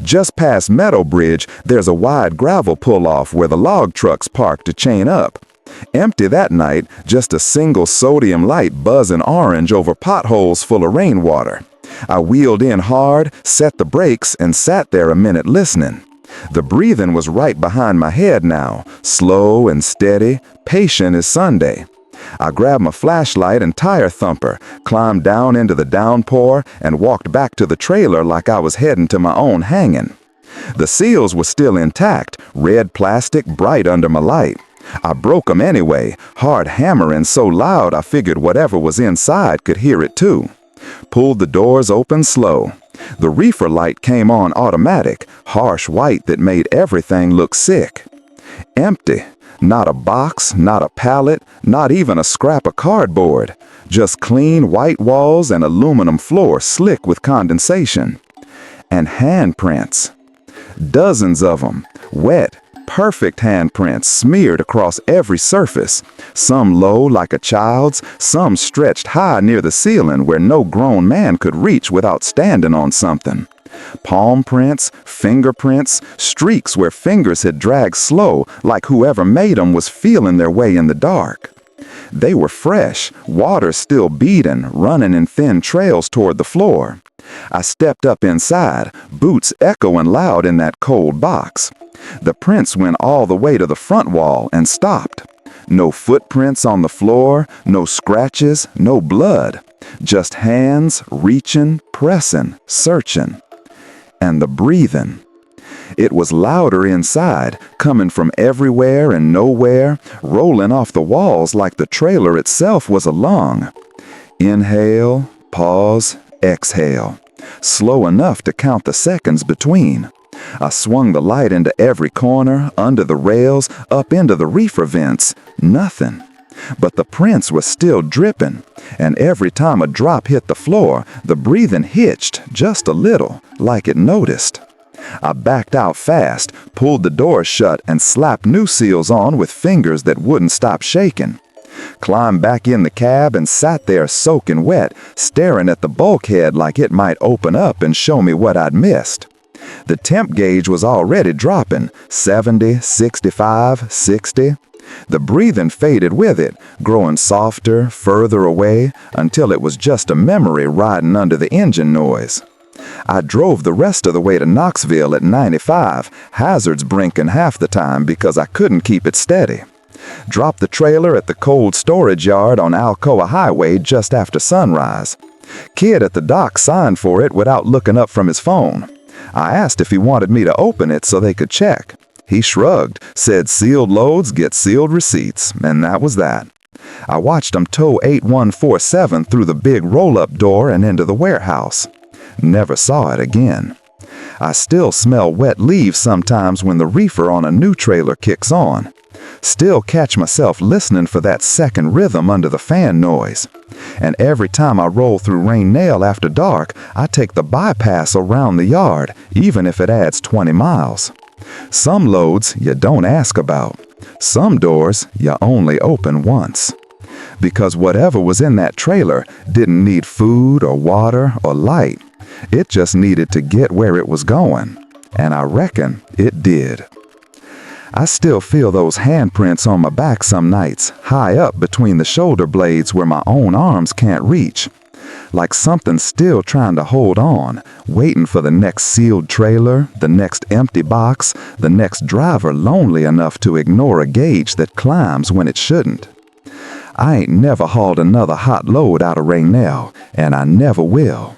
Just past Meadow Bridge, there's a wide gravel pull-off where the log trucks park to chain up. Empty that night, just a single sodium light buzzing orange over potholes full of rainwater. I wheeled in hard, set the brakes, and sat there a minute listening. The breathing was right behind my head now, slow and steady, patient as Sunday. I grabbed my flashlight and tire thumper, climbed down into the downpour, and walked back to the trailer like I was heading to my own hanging. The seals were still intact, red plastic bright under my light. I broke 'em anyway, hard hammering so loud I figured whatever was inside could hear it too. Pulled the doors open slow. The reefer light came on automatic, harsh white that made everything look sick. Empty. Not a box, not a pallet, not even a scrap of cardboard. Just clean white walls and aluminum floor slick with condensation. And handprints. Dozens of them. Wet, perfect handprints smeared across every surface. Some low like a child's, some stretched high near the ceiling where no grown man could reach without standing on something. Palm prints, fingerprints, streaks where fingers had dragged slow like whoever made them was feeling their way in the dark. They were fresh, water still beating, running in thin trails toward the floor. I stepped up inside, boots echoing loud in that cold box. The prints went all the way to the front wall and stopped. No footprints on the floor, no scratches, no blood. Just hands reaching, pressing, searching. And the breathing. It was louder inside, coming from everywhere and nowhere, rolling off the walls like the trailer itself was a lung. Inhale, pause, exhale. Slow enough to count the seconds between. I swung the light into every corner, under the rails, up into the reefer vents. Nothing. But the prints were still dripping, and every time a drop hit the floor, the breathing hitched just a little, like it noticed. I backed out fast, pulled the doors shut, and slapped new seals on with fingers that wouldn't stop shaking. Climbed back in the cab and sat there soaking wet, staring at the bulkhead like it might open up and show me what I'd missed. The temp gauge was already dropping, 70, 65, 60. The breathing faded with it, growing softer, further away, until it was just a memory riding under the engine noise. I drove the rest of the way to Knoxville at 95, hazards brinking half the time because I couldn't keep it steady. Dropped the trailer at the cold storage yard on Alcoa Highway just after sunrise. Kid at the dock signed for it without looking up from his phone. I asked if he wanted me to open it so they could check. He shrugged, said sealed loads get sealed receipts, and that was that. I watched him tow 8147 through the big roll-up door and into the warehouse. Never saw it again. I still smell wet leaves sometimes when the reefer on a new trailer kicks on. Still catch myself listening for that second rhythm under the fan noise. And every time I roll through Rainelle after dark, I take the bypass around the yard, even if it adds 20 miles. Some loads you don't ask about. Some doors you only open once. Because whatever was in that trailer didn't need food or water or light. It just needed to get where it was going. And I reckon it did. I still feel those handprints on my back some nights, high up between the shoulder blades where my own arms can't reach. Like something still trying to hold on, waiting for the next sealed trailer, the next empty box, the next driver lonely enough to ignore a gauge that climbs when it shouldn't. I ain't never hauled another hot load out of Rainelle, and I never will.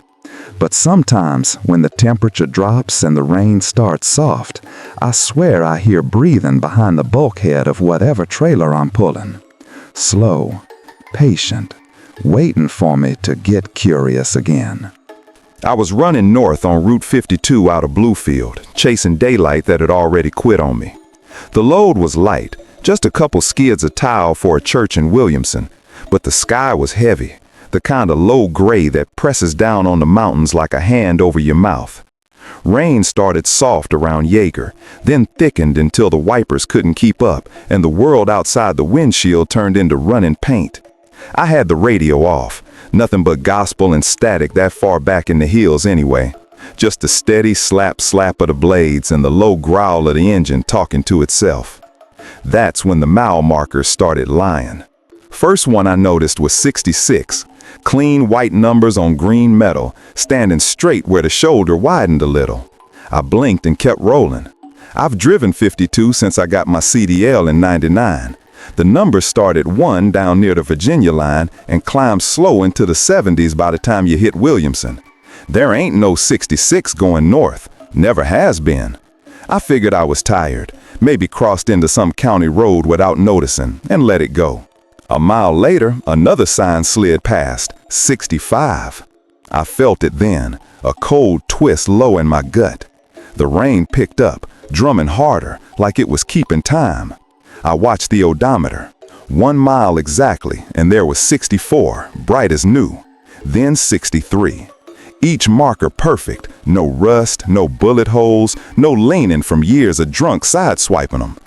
But sometimes, when the temperature drops and the rain starts soft, I swear I hear breathing behind the bulkhead of whatever trailer I'm pulling. Slow, patient, waiting for me to get curious again. I was running north on Route 52 out of Bluefield, chasing daylight that had already quit on me. The load was light, just a couple skids of tile for a church in Williamson, but the sky was heavy. The kind of low gray that presses down on the mountains like a hand over your mouth. Rain started soft around Yeager, then thickened until the wipers couldn't keep up and the world outside the windshield turned into running paint. I had the radio off, nothing but gospel and static that far back in the hills anyway. Just the steady slap of the blades and the low growl of the engine talking to itself. That's when the mile markers started lying. First one I noticed was 66. Clean white numbers on green metal, standing straight where the shoulder widened a little. I blinked and kept rolling. I've driven 52 since I got my CDL in '99. The numbers start at 1 down near the Virginia line and climb slow into the 70s by the time you hit Williamson. There ain't no 66 going north. Never has been. I figured I was tired. Maybe crossed into some county road without noticing and let it go. A mile later, another sign slid past, 65. I felt it then, a cold twist low in my gut. The rain picked up, drumming harder, like it was keeping time. I watched the odometer. 1 mile exactly, and there was 64, bright as new. Then 63. Each marker perfect, no rust, no bullet holes, no leaning from years of drunk sideswiping them.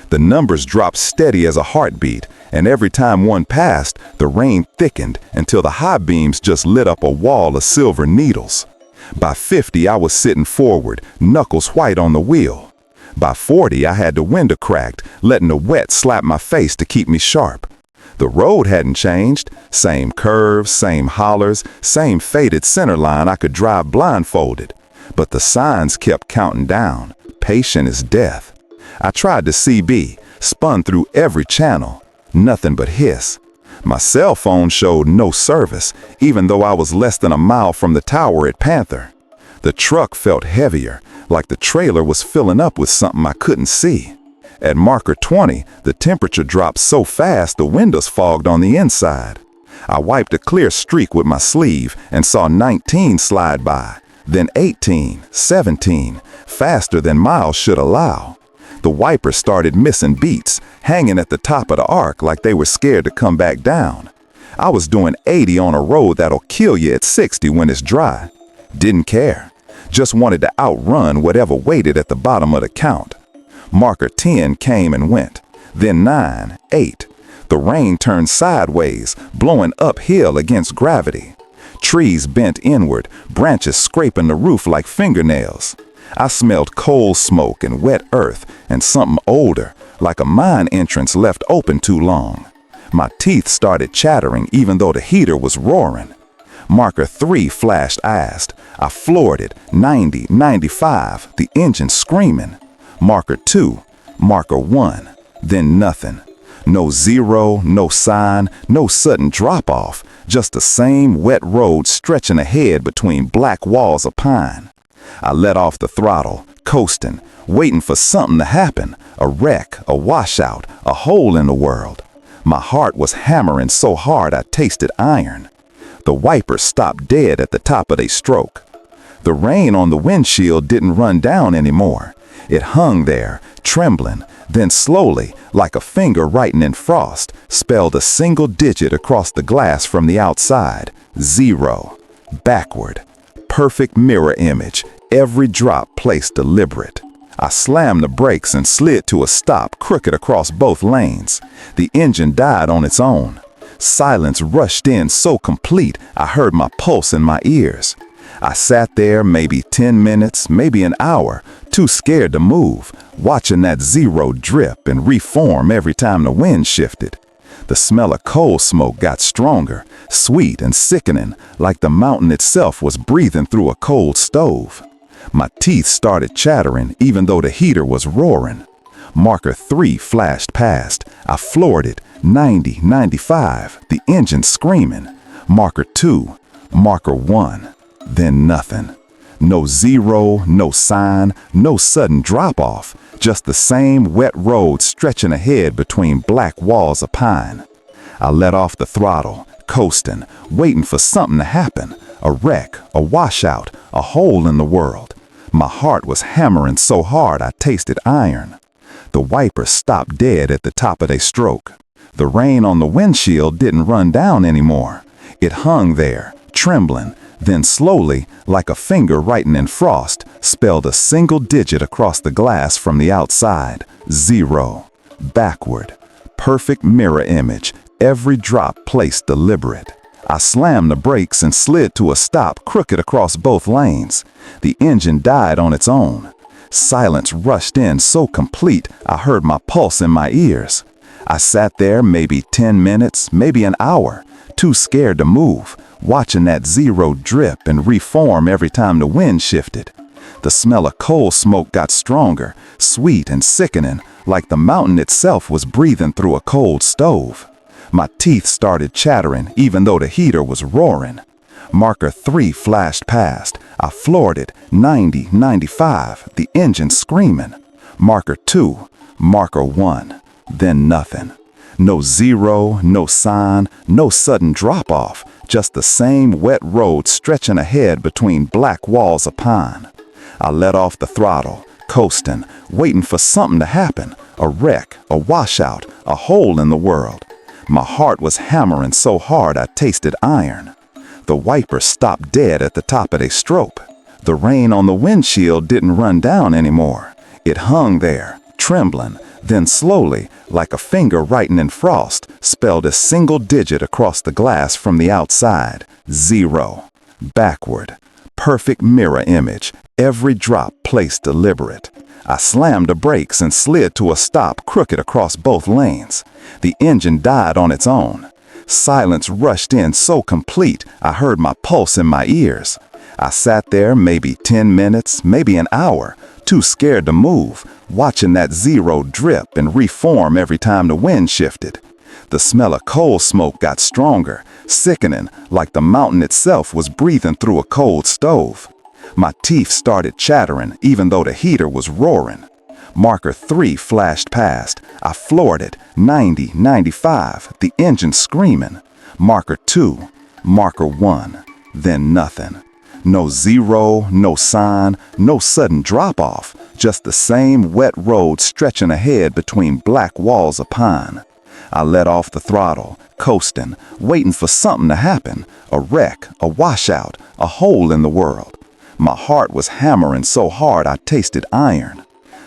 The numbers dropped steady as a heartbeat, and every time one passed, the rain thickened until the high beams just lit up a wall of silver needles. By 50, I was sitting forward, knuckles white on the wheel. By 40, I had the window cracked, letting the wet slap my face to keep me sharp. The road hadn't changed, same curves, same hollers, same faded center line I could drive blindfolded. But the signs kept counting down, patient as death. I tried the CB, spun through every channel, nothing but hiss. My cell phone showed no service, even though I was less than a mile from the tower at Panther. The truck felt heavier, like the trailer was filling up with something I couldn't see. At marker 20, the temperature dropped so fast the windows fogged on the inside. I wiped a clear streak with my sleeve and saw 19 slide by, then 18, 17, faster than miles should allow. The wipers started missing beats, hanging at the top of the arc like they were scared to come back down. I was doing 80 on a road that'll kill you at 60 when it's dry. Didn't care. Just wanted to outrun whatever waited at the bottom of the count. Marker 10 came and went, then 9, 8. The rain turned sideways, blowing uphill against gravity. Trees bent inward, branches scraping the roof like fingernails. I smelled coal smoke and wet earth and something older, like a mine entrance left open too long. My teeth started chattering even though the heater was roaring. Marker 3 flashed past. I floored it, 90, 95, the engine screaming. Marker 2, marker 1, then nothing. No zero, no sign, no sudden drop-off, just the same wet road stretching ahead between black walls of pine. I let off the throttle, coasting, waiting for something to happen, a wreck, a washout, a hole in the world. My heart was hammering so hard I tasted iron. The wipers stopped dead at the top of their stroke. The rain on the windshield didn't run down anymore. It hung there, trembling, then slowly, like a finger writing in frost, spelled a single digit across the glass from the outside. 0. Backward. Perfect mirror image, every drop placed deliberate. I slammed the brakes and slid to a stop crooked across both lanes. The engine died on its own. Silence rushed in so complete I heard my pulse in my ears. I sat there maybe 10 minutes, maybe an hour, too scared to move, watching that 0 drip and reform every time the wind shifted. The smell of coal smoke got stronger, sweet and sickening, like the mountain itself was breathing through a cold stove. My teeth started chattering even though the heater was roaring. Marker 3 flashed past. I floored it, 90, 95, the engine screaming. Marker 2, marker 1, then nothing. No zero, no sign, no sudden drop-off, just the same wet road stretching ahead between black walls of pine. I let off the throttle, coasting, waiting for something to happen, a wreck, a washout, a hole in the world. My heart was hammering so hard I tasted iron. The wipers stopped dead at the top of their stroke. The rain on the windshield didn't run down anymore. It hung there, trembling, then slowly, like a finger writing in frost, spelled a single digit across the glass from the outside. 0. Backward. Perfect mirror image, every drop placed deliberate. I slammed the brakes and slid to a stop crooked across both lanes. The engine died on its own. Silence rushed in so complete I heard my pulse in my ears. I sat there maybe 10 minutes, maybe an hour, too scared to move, watching that 0 drip and reform every time the wind shifted. The smell of coal smoke got stronger, sweet and sickening, like the mountain itself was breathing through a cold stove. My teeth started chattering even though the heater was roaring. Marker 3 flashed past. I floored it, 90, 95, the engine screaming. Marker 2, Marker 1, then nothing. No zero, no sign, no sudden drop-off, just the same wet road stretching ahead between black walls of pine. I let off the throttle, coasting, waiting for something to happen, a wreck, a washout, a hole in the world. My heart was hammering so hard I tasted iron. The wipers stopped dead at the top of their stroke. The rain on the windshield didn't run down anymore. It hung there, trembling, then slowly, like a finger writing in frost, spelled a single digit across the glass from the outside. 0. Backward. Perfect mirror image, every drop placed deliberate. I slammed the brakes and slid to a stop crooked across both lanes. The engine died on its own. Silence rushed in so complete, I heard my pulse in my ears. I sat there maybe 10 minutes, maybe an hour, too scared to move, watching that zero drip and reform every time the wind shifted. The smell of coal smoke got stronger, sickening, like the mountain itself was breathing through a cold stove. My teeth started chattering, even though the heater was roaring. Marker 3 flashed past. I floored it, 90, 95, the engine screaming. Marker 2, marker 1, then nothing. No zero, no sign, no sudden drop-off, just the same wet road stretching ahead between black walls of pine. I let off the throttle, coasting, waiting for something to happen, a wreck, a washout, a hole in the world. My heart was hammering so hard I tasted iron.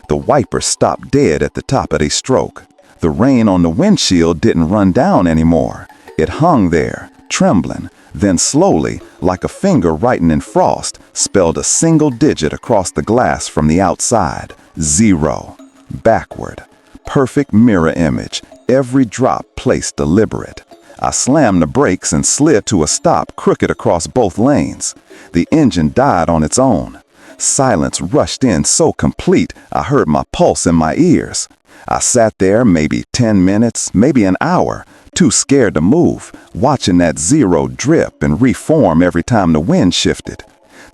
The wipers stopped dead at the top of their stroke. The rain on the windshield didn't run down anymore. It hung there, trembling, then slowly, like a finger writing in frost, spelled a single digit across the glass from the outside. 0. Backward. Perfect mirror image, every drop placed deliberate. I slammed the brakes and slid to a stop crooked across both lanes. The engine died on its own. Silence rushed in so complete I heard my pulse in my ears. I sat there maybe 10 minutes, maybe an hour, too scared to move, watching that zero drip and reform every time the wind shifted.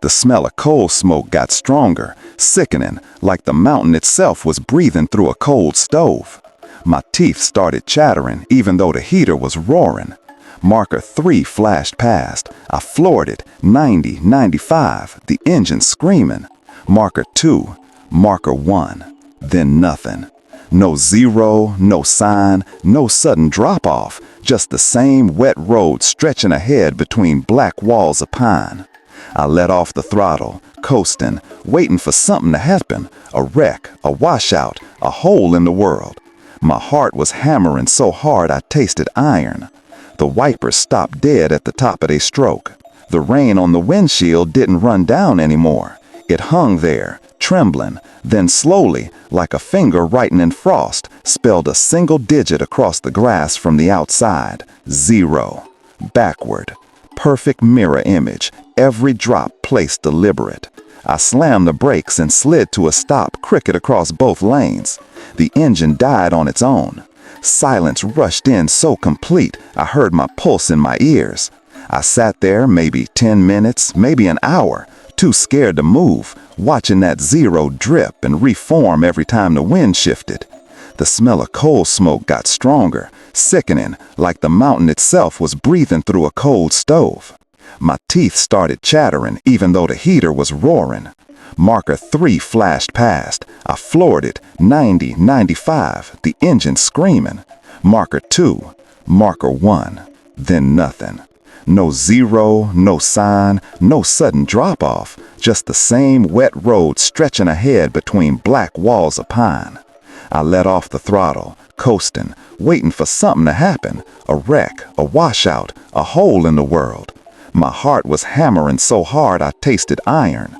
The smell of coal smoke got stronger, sickening, like the mountain itself was breathing through a cold stove. My teeth started chattering, even though the heater was roaring. Marker 3 flashed past. I floored it, 90, 95, the engine screaming. Marker 2, marker 1, then nothing. No zero, no sign, no sudden drop-off, just the same wet road stretching ahead between black walls of pine. I let off the throttle, coasting, waiting for something to happen, a wreck, a washout, a hole in the world. My heart was hammering so hard I tasted iron. The wipers stopped dead at the top of their stroke. The rain on the windshield didn't run down anymore. It hung there, trembling, then slowly, like a finger writing in frost, spelled a single digit across the glass from the outside. 0. Backward. Perfect mirror image, every drop placed deliberate. I slammed the brakes and slid to a stop crooked across both lanes. The engine died on its own. Silence rushed in so complete I heard my pulse in my ears. I sat there maybe 10 minutes, maybe an hour, too scared to move, watching that zero drip and reform every time the wind shifted. The smell of coal smoke got stronger, sickening, like the mountain itself was breathing through a cold stove. My teeth started chattering, even though the heater was roaring. Marker 3 flashed past. I floored it, 90, 95, the engine screaming. Marker 2, marker 1, then nothing. No zero, no sign, no sudden drop-off, just the same wet road stretching ahead between black walls of pine. I let off the throttle, coasting, waiting for something to happen, a wreck, a washout, a hole in the world. My heart was hammering so hard I tasted iron.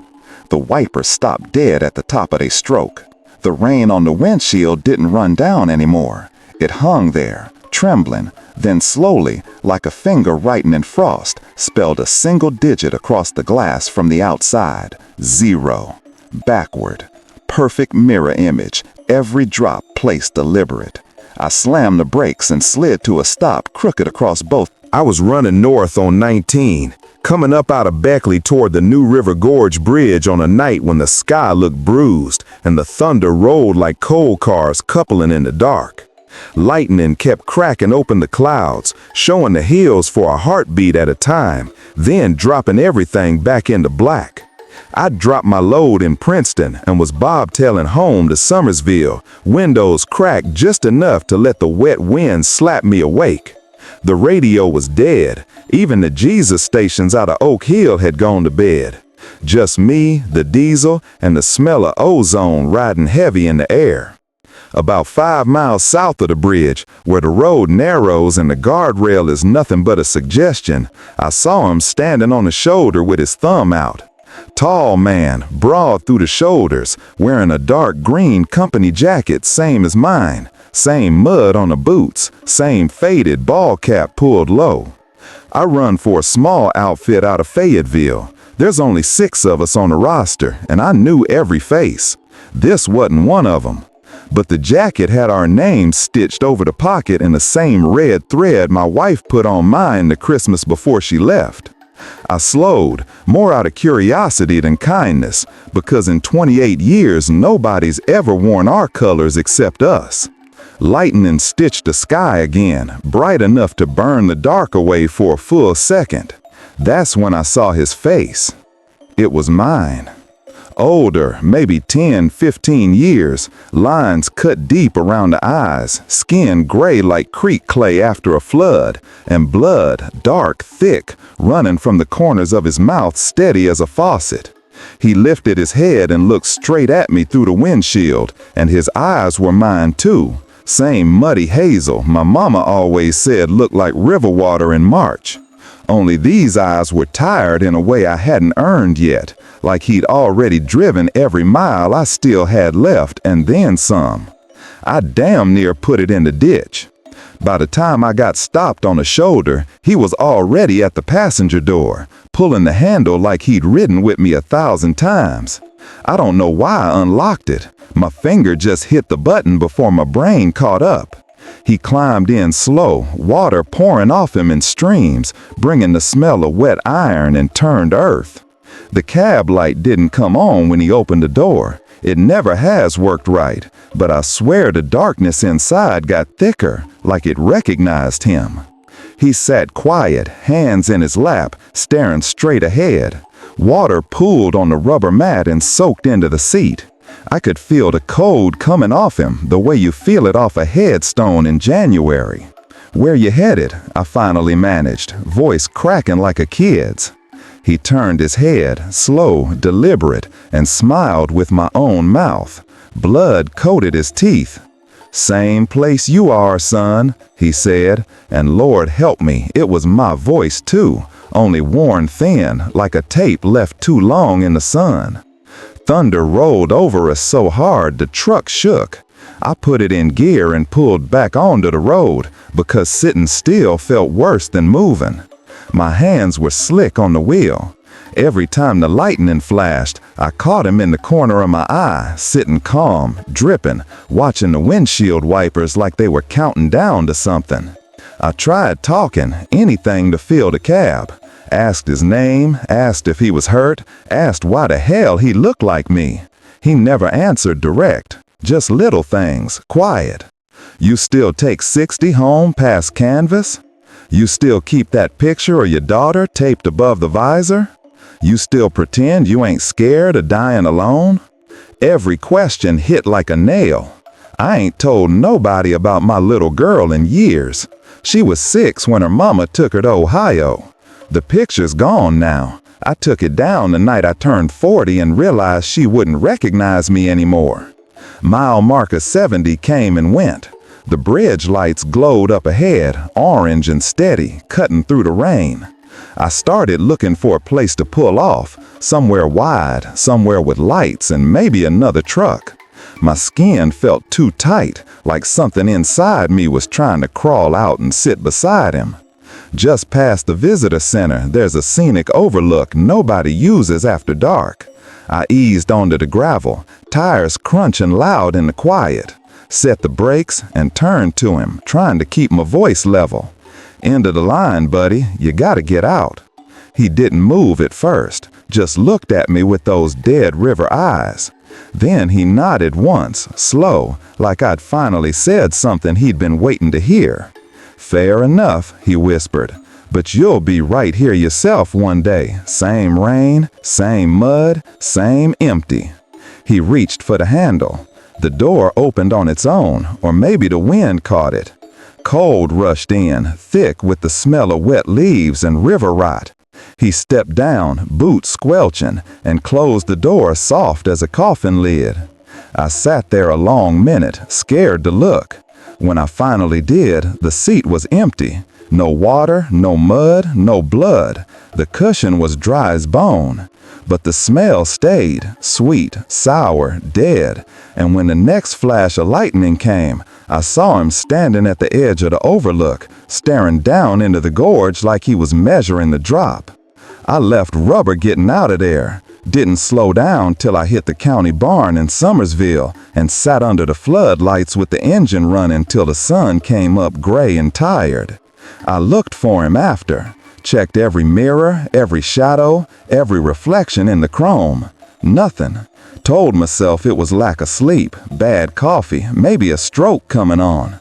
The wipers stopped dead at the top of their stroke. The rain on the windshield didn't run down anymore. It hung there, trembling, then slowly, like a finger writing in frost, spelled a single digit across the glass from the outside. 0. Backward. Perfect mirror image, every drop placed deliberate. I slammed the brakes and slid to a stop crooked across both. I was running north on 19, coming up out of Beckley toward the New River Gorge Bridge on a night when the sky looked bruised and the thunder rolled like coal cars coupling in the dark. Lightning kept cracking open the clouds, showing the hills for a heartbeat at a time, then dropping everything back into black. I dropped my load in Princeton and was bobtailing home to Summersville, windows cracked just enough to let the wet wind slap me awake. The radio was dead. Even the Jesus stations out of Oak Hill had gone to bed. Just me, the diesel, and the smell of ozone riding heavy in the air. About 5 miles south of the bridge, where the road narrows and the guardrail is nothing but a suggestion, I saw him standing on the shoulder with his thumb out. Tall man, broad through the shoulders, wearing a dark green company jacket same as mine, same mud on the boots, same faded ball cap pulled low. I run for a small outfit out of Fayetteville. There's only 6 of us on the roster, and I knew every face. This wasn't one of them. But the jacket had our names stitched over the pocket in the same red thread my wife put on mine the Christmas before she left. I slowed, more out of curiosity than kindness, because in 28 years nobody's ever worn our colors except us. Lightning stitched the sky again, bright enough to burn the dark away for a full second. That's when I saw his face. It was mine. Older, maybe 10, 15 years, lines cut deep around the eyes, skin gray like creek clay after a flood, and blood, dark, thick, running from the corners of his mouth steady as a faucet. He lifted his head and looked straight at me through the windshield, and his eyes were mine too. Same muddy hazel my mama always said looked like river water in March. Only these eyes were tired in a way I hadn't earned yet, like he'd already driven every mile I still had left and then some. I damn near put it in the ditch. By the time I got stopped on the shoulder, he was already at the passenger door, pulling the handle like he'd ridden with me 1,000 times. I don't know why I unlocked it. My finger just hit the button before my brain caught up. He climbed in slow, water pouring off him in streams, bringing the smell of wet iron and turned earth. The cab light didn't come on when he opened the door. It never has worked right, but I swear the darkness inside got thicker, like it recognized him. He sat quiet, hands in his lap, staring straight ahead. Water pooled on the rubber mat and soaked into the seat. I could feel the cold coming off him the way you feel it off a headstone in January. "Where you headed?" I finally managed, voice cracking like a kid's. He turned his head, slow, deliberate, and smiled with my own mouth. Blood coated his teeth. "Same place you are, son," he said, and Lord help me, it was my voice too, only worn thin, like a tape left too long in the sun. Thunder rolled over us so hard the truck shook. I put it in gear and pulled back onto the road because sitting still felt worse than moving. My hands were slick on the wheel. Every time the lightning flashed, I caught him in the corner of my eye, sitting calm, dripping, watching the windshield wipers like they were counting down to something. I tried talking, anything to fill the cab. Asked his name, asked if he was hurt, asked why the hell he looked like me. He never answered direct, just little things, quiet. "You still take 60 home past canvas? You still keep that picture of your daughter taped above the visor? You still pretend you ain't scared of dying alone?" Every question hit like a nail. I ain't told nobody about my little girl in years. She was 6 when her mama took her to Ohio. The picture's gone now. I took it down the night I turned 40 and realized she wouldn't recognize me anymore. Mile marker 70 came and went. The bridge lights glowed up ahead, orange and steady, cutting through the rain. I started looking for a place to pull off, somewhere wide, somewhere with lights and maybe another truck. My skin felt too tight, like something inside me was trying to crawl out and sit beside him. Just past the visitor center, there's a scenic overlook nobody uses after dark. I eased onto the gravel, tires crunching loud in the quiet, set the brakes and turned to him, trying to keep my voice level. "End of the line, buddy. You gotta get out." He didn't move at first, just looked at me with those dead river eyes. Then he nodded once, slow, like I'd finally said something he'd been waiting to hear. "Fair enough," he whispered, "but you'll be right here yourself one day. Same rain, same mud, same empty." He reached for the handle. The door opened on its own, or maybe the wind caught it. Cold rushed in, thick with the smell of wet leaves and river rot. He stepped down, boots squelching, and closed the door soft as a coffin lid. I sat there a long minute, scared to look. When I finally did, the seat was empty. No water, no mud, no blood. The cushion was dry as bone. But the smell stayed, sweet, sour, dead. And when the next flash of lightning came, I saw him standing at the edge of the overlook, staring down into the gorge like he was measuring the drop. I left rubber getting out of there. Didn't slow down till I hit the county barn in Summersville and sat under the floodlights with the engine running till the sun came up gray and tired. I looked for him after. Checked every mirror, every shadow, every reflection in the chrome. Nothing. Told myself it was lack of sleep, bad coffee, maybe a stroke coming on.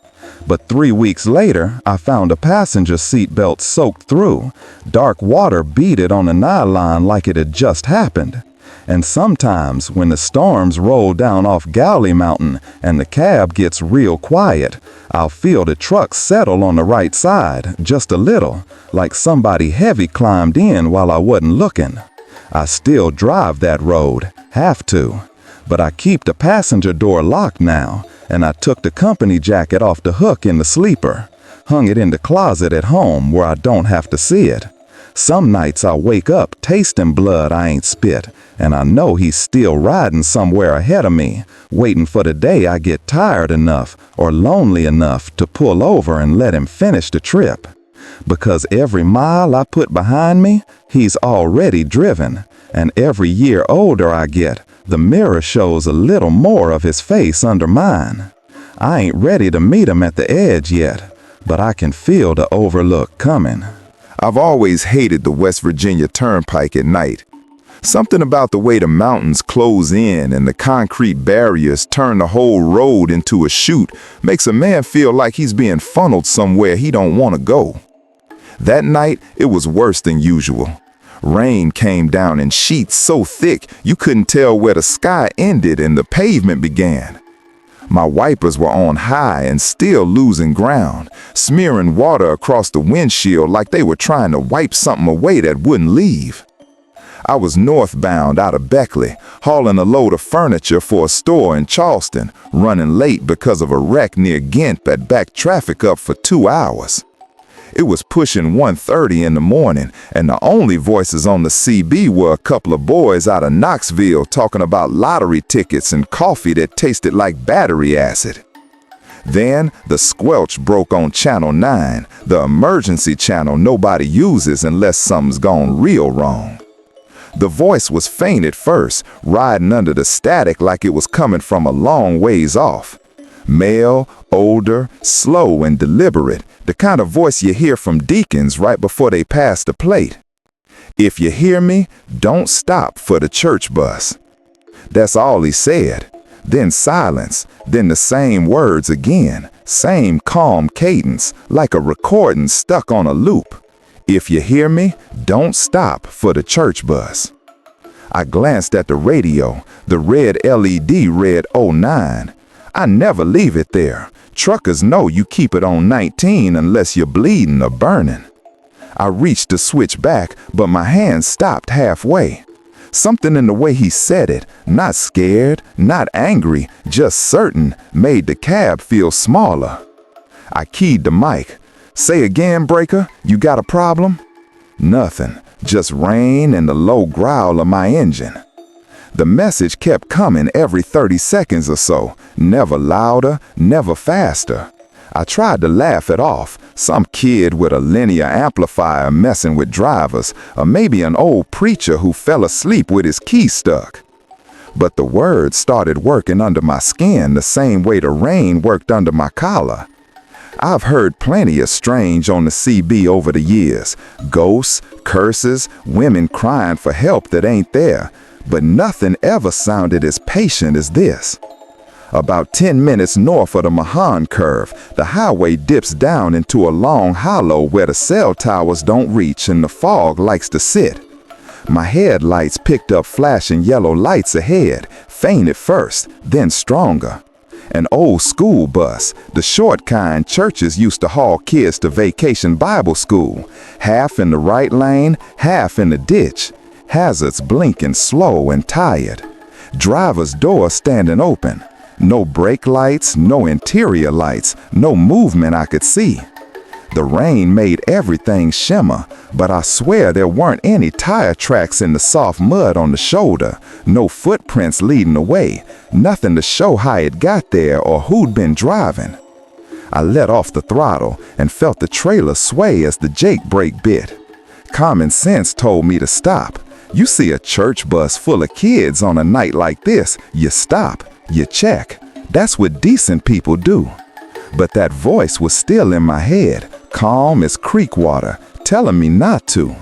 But 3 weeks later, I found a passenger seat belt soaked through. Dark water beaded on the nylon like it had just happened. And sometimes, when the storms roll down off Galley Mountain and the cab gets real quiet, I'll feel the truck settle on the right side, just a little, like somebody heavy climbed in while I wasn't looking. I still drive that road, have to. But I keep the passenger door locked now, and I took the company jacket off the hook in the sleeper, hung it in the closet at home where I don't have to see it. Some nights I wake up tasting blood I ain't spit, and I know he's still riding somewhere ahead of me, waiting for the day I get tired enough or lonely enough to pull over and let him finish the trip. Because every mile I put behind me, he's already driven, and every year older I get, the mirror shows a little more of his face under mine. I ain't ready to meet him at the edge yet, but I can feel the overlook coming. I've always hated the West Virginia Turnpike at night. Something about the way the mountains close in and the concrete barriers turn the whole road into a chute makes a man feel like he's being funneled somewhere he don't want to go. That night, it was worse than usual. Rain came down in sheets so thick you couldn't tell where the sky ended and the pavement began. My wipers were on high and still losing ground, smearing water across the windshield like they were trying to wipe something away that wouldn't leave. I was northbound out of Beckley, hauling a load of furniture for a store in Charleston, running late because of a wreck near Ghent that backed traffic up for 2 hours. It was pushing 1:30 in the morning, and the only voices on the CB were a couple of boys out of Knoxville talking about lottery tickets and coffee that tasted like battery acid. Then the squelch broke on Channel 9, the emergency channel nobody uses unless something's gone real wrong. The voice was faint at first, riding under the static like it was coming from a long ways off. Male, older, slow and deliberate, the kind of voice you hear from deacons right before they pass the plate. "If you hear me, don't stop for the church bus." That's all he said. Then silence, then the same words again, same calm cadence, like a recording stuck on a loop. "If you hear me, don't stop for the church bus." I glanced at the radio. The red LED read 09. I never leave it there. Truckers know you keep it on 19 unless you're bleeding or burning. I reached to switch back, but my hand stopped halfway. Something in the way he said it, not scared, not angry, just certain, made the cab feel smaller. I keyed the mic. "Say again, Breaker, you got a problem?" Nothing, just rain and the low growl of my engine. The message kept coming every 30 seconds or so, never louder, never faster. I tried to laugh it off, some kid with a linear amplifier messing with drivers, or maybe an old preacher who fell asleep with his key stuck. But the words started working under my skin the same way the rain worked under my collar. I've heard plenty of strange on the CB over the years. Ghosts, curses, women crying for help that ain't there. But nothing ever sounded as patient as this. About 10 minutes north of the Mahan curve, the highway dips down into a long hollow where the cell towers don't reach and the fog likes to sit. My headlights picked up flashing yellow lights ahead, faint at first, then stronger. An old school bus, the short kind churches used to haul kids to vacation Bible school, half in the right lane, half in the ditch. Hazards blinking slow and tired. Driver's door standing open. No brake lights, no interior lights, no movement I could see. The rain made everything shimmer, but I swear there weren't any tire tracks in the soft mud on the shoulder, no footprints leading the way, nothing to show how it got there or who'd been driving. I let off the throttle and felt the trailer sway as the jake brake bit. Common sense told me to stop. You see a church bus full of kids on a night like this, you stop, you check. That's what decent people do. But that voice was still in my head, calm as creek water, telling me not to.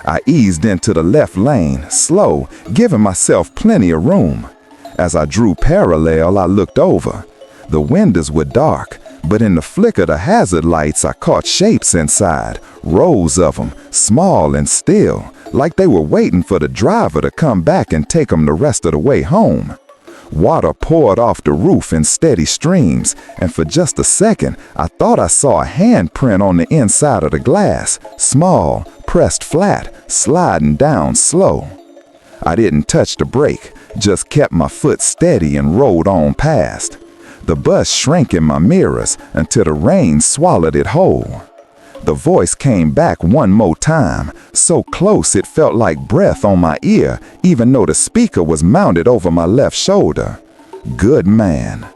I eased into the left lane, slow, giving myself plenty of room. As I drew parallel, I looked over. The windows were dark, but in the flicker of the hazard lights I caught shapes inside, rows of them, small and still, like they were waiting for the driver to come back and take them the rest of the way home. Water poured off the roof in steady streams, and for just a second, I thought I saw a handprint on the inside of the glass, small, pressed flat, sliding down slow. I didn't touch the brake, just kept my foot steady and rode on past. The bus shrank in my mirrors until the rain swallowed it whole. The voice came back one more time, so close it felt like breath on my ear, even though the speaker was mounted over my left shoulder. Good man.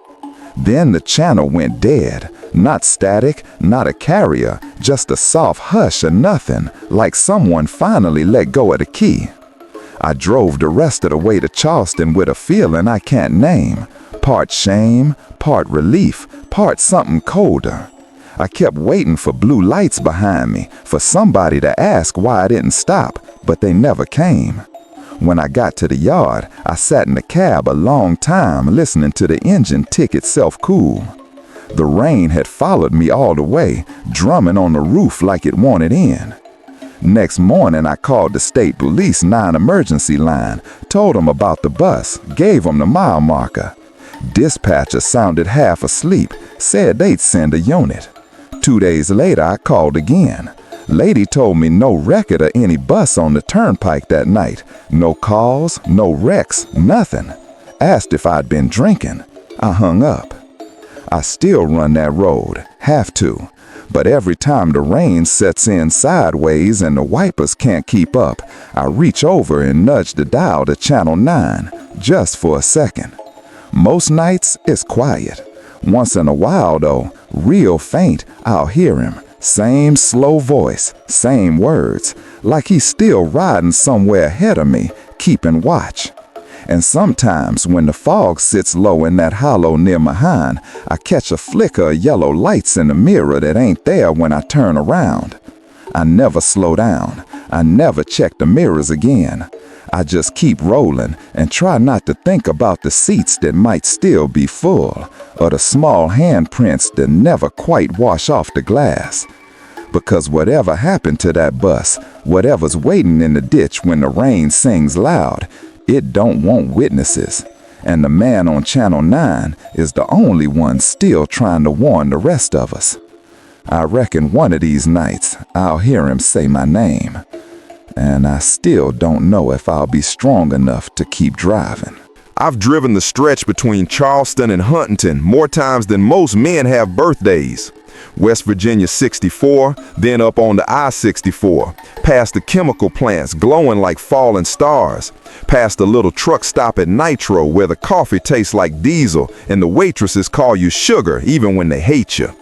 Then the channel went dead. Not static, not a carrier, just a soft hush of nothing, like someone finally let go of the key. I drove the rest of the way to Charleston with a feeling I can't name. Part shame, part relief, part something colder. I kept waiting for blue lights behind me, for somebody to ask why I didn't stop, but they never came. When I got to the yard, I sat in the cab a long time listening to the engine tick itself cool. The rain had followed me all the way, drumming on the roof like it wanted in. Next morning, I called the state police non-emergency line, told them about the bus, gave them the mile marker. Dispatcher sounded half asleep, said they'd send a unit. 2 days later, I called again. Lady told me no record of any bus on the Turnpike that night. No calls, no wrecks, nothing. Asked if I'd been drinking. I hung up. I still run that road, have to. But every time the rain sets in sideways and the wipers can't keep up, I reach over and nudge the dial to channel 9, just for a second. Most nights, it's quiet. Once in a while, though, real faint, I'll hear him. Same slow voice, same words, like he's still riding somewhere ahead of me, keeping watch. And sometimes, when the fog sits low in that hollow near Mahan, I catch a flicker of yellow lights in the mirror that ain't there when I turn around. I never slow down. I never check the mirrors again. I just keep rolling and try not to think about the seats that might still be full, or the small handprints that never quite wash off the glass. Because whatever happened to that bus, whatever's waiting in the ditch when the rain sings loud, it don't want witnesses. And the man on Channel 9 is the only one still trying to warn the rest of us. I reckon one of these nights I'll hear him say my name. And I still don't know if I'll be strong enough to keep driving. I've driven the stretch between Charleston and Huntington more times than most men have birthdays. West Virginia 64, then up on the I-64, past the chemical plants glowing like falling stars, past a little truck stop at Nitro where the coffee tastes like diesel and the waitresses call you sugar even when they hate you.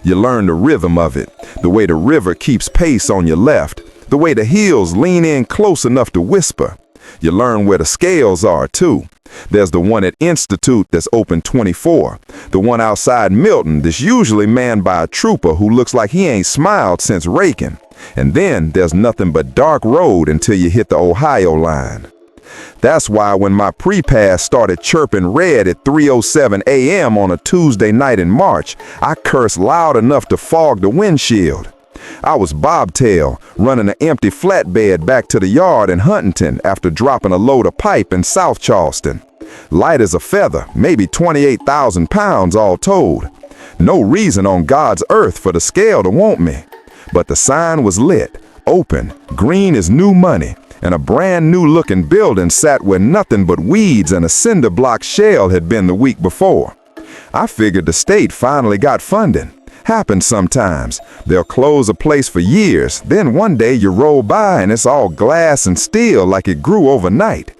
You learn the rhythm of it, the way the river keeps pace on your left, the way the hills lean in close enough to whisper. You learn where the scales are, too. There's the one at Institute that's open 24. The one outside Milton that's usually manned by a trooper who looks like he ain't smiled since raking. And then there's nothing but dark road until you hit the Ohio line. That's why when my pre-pass started chirping red at 3:07 a.m. on a Tuesday night in March, I cursed loud enough to fog the windshield. I was bobtail, running an empty flatbed back to the yard in Huntington after dropping a load of pipe in South Charleston. Light as a feather, maybe 28,000 pounds all told. No reason on God's earth for the scale to want me. But the sign was lit, open, green as new money, and a brand new looking building sat where nothing but weeds and a cinder block shell had been the week before. I figured the state finally got funding. Happens sometimes. They'll close a place for years, then one day you roll by and it's all glass and steel like it grew overnight.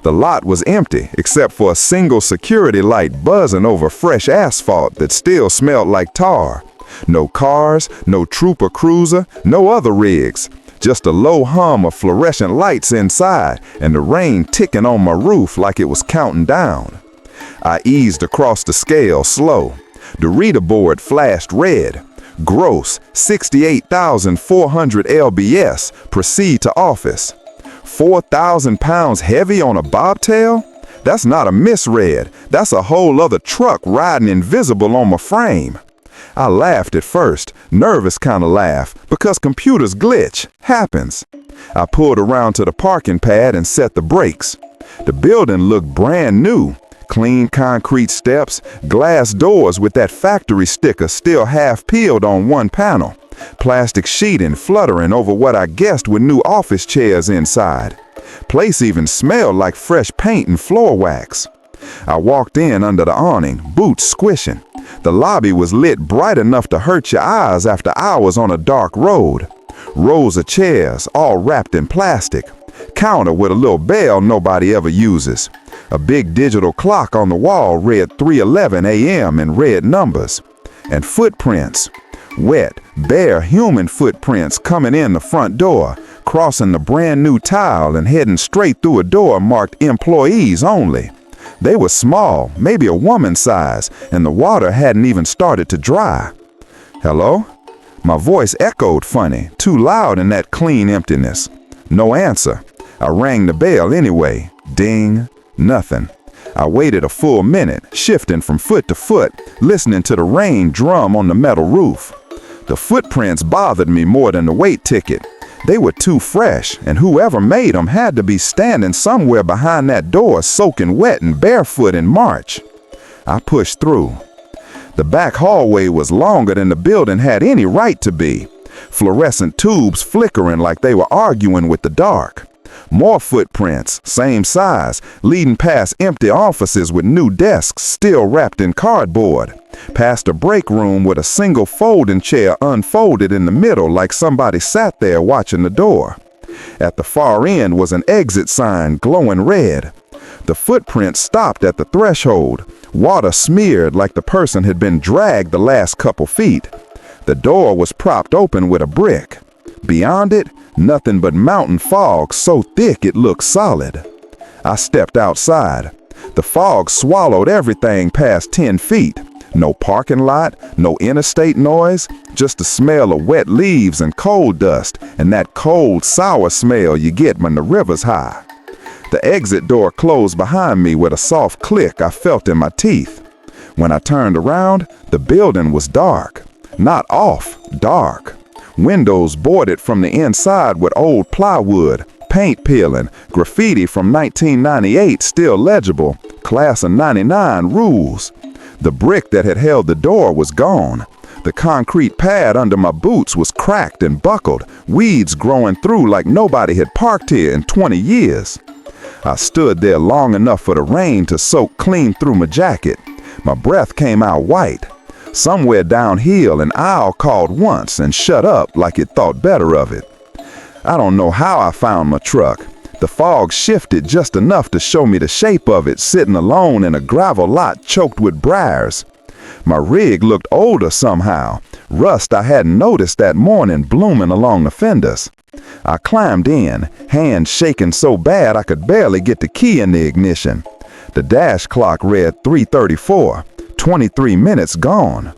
The lot was empty except for a single security light buzzing over fresh asphalt that still smelled like tar. No cars, no trooper cruiser, no other rigs. Just a low hum of fluorescent lights inside and the rain ticking on my roof like it was counting down. I eased across the scale slow. The reader board flashed red. Gross, 68,400 lbs. Proceed to office. 4,000 pounds heavy on a bobtail? That's not a misread. That's a whole other truck riding invisible on my frame. I laughed at first, nervous kind of laugh, because computers glitch. Happens. I pulled around to the parking pad and set the brakes. The building looked brand new. Clean concrete steps, glass doors with that factory sticker still half peeled on one panel, plastic sheeting fluttering over what I guessed were new office chairs inside. Place even smelled like fresh paint and floor wax. I walked in under the awning, boots squishing. The lobby was lit bright enough to hurt your eyes after hours on a dark road. Rows of chairs, all wrapped in plastic. Counter with a little bell nobody ever uses. A big digital clock on the wall read 3:11 a.m. in red numbers. And footprints. Wet, bare human footprints coming in the front door, crossing the brand new tile and heading straight through a door marked employees only. They were small, maybe a woman's size, and the water hadn't even started to dry. Hello? My voice echoed funny, too loud in that clean emptiness. No answer. I rang the bell anyway. Ding. Nothing. I waited a full minute, shifting from foot to foot, listening to the rain drum on the metal roof. The footprints bothered me more than the wait ticket. They were too fresh, and whoever made them had to be standing somewhere behind that door soaking wet and barefoot in March. I pushed through. The back hallway was longer than the building had any right to be. Fluorescent tubes flickering like they were arguing with the dark. More footprints, same size, leading past empty offices with new desks still wrapped in cardboard. Past a break room with a single folding chair unfolded in the middle like somebody sat there watching the door. At the far end was an exit sign glowing red. The footprints stopped at the threshold. Water smeared like the person had been dragged the last couple feet. The door was propped open with a brick. Beyond it, nothing but mountain fog so thick it looked solid. I stepped outside. The fog swallowed everything past 10 feet. No parking lot, no interstate noise, just the smell of wet leaves and coal dust, and that cold, sour smell you get when the river's high. The exit door closed behind me with a soft click I felt in my teeth. When I turned around, the building was dark. Not off, dark. Windows boarded from the inside with old plywood, paint peeling, graffiti from 1998 still legible, class of 99 rules. The brick that had held the door was gone. The concrete pad under my boots was cracked and buckled, weeds growing through like nobody had parked here in 20 years. I stood there long enough for the rain to soak clean through my jacket. My breath came out white. Somewhere downhill, an owl called once and shut up like it thought better of it. I don't know how I found my truck. The fog shifted just enough to show me the shape of it sitting alone in a gravel lot choked with briars. My rig looked older somehow, rust I hadn't noticed that morning blooming along the fenders. I climbed in, hands shaking so bad I could barely get the key in the ignition. The dash clock read 3:34, 23 minutes gone.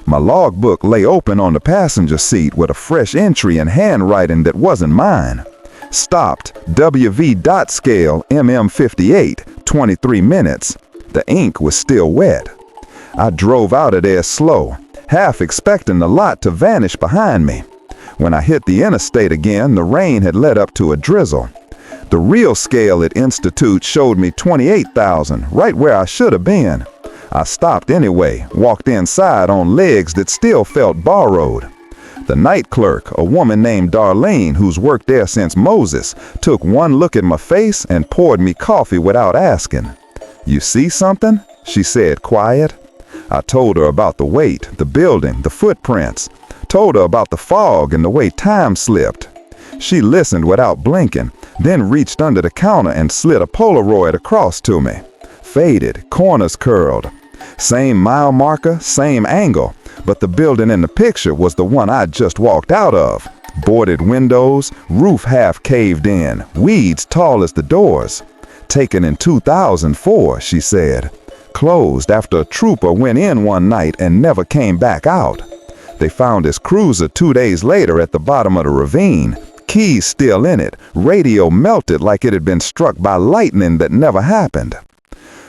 My logbook lay open on the passenger seat with a fresh entry in handwriting that wasn't mine. Stopped, WV dot scale MM58, 23 minutes. The ink was still wet. I drove out of there slow, half expecting the lot to vanish behind me. When I hit the interstate again, the rain had led up to a drizzle. The real scale at Institute showed me 28,000, right where I should have been. I stopped anyway, walked inside on legs that still felt borrowed. The night clerk, a woman named Darlene, who's worked there since Moses, took one look at my face and poured me coffee without asking. "You see something?" she said, quiet. I told her about the weight, the building, the footprints. Told her about the fog and the way time slipped. She listened without blinking, then reached under the counter and slid a Polaroid across to me. Faded, corners curled. Same mile marker, same angle, but the building in the picture was the one I'd just walked out of. Boarded windows, roof half caved in, weeds tall as the doors. Taken in 2004, she said. Closed after a trooper went in one night and never came back out. They found his cruiser 2 days later at the bottom of the ravine. Keys still in it, radio melted like it had been struck by lightning that never happened.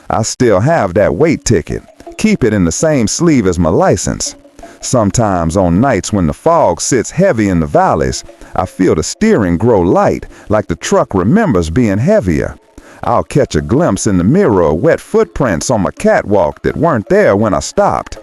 I still have that weight ticket. Keep it in the same sleeve as my license. Sometimes on nights when the fog sits heavy in the valleys, I feel the steering grow light, like the truck remembers being heavier. I'll catch a glimpse in the mirror of wet footprints on my catwalk that weren't there when I stopped.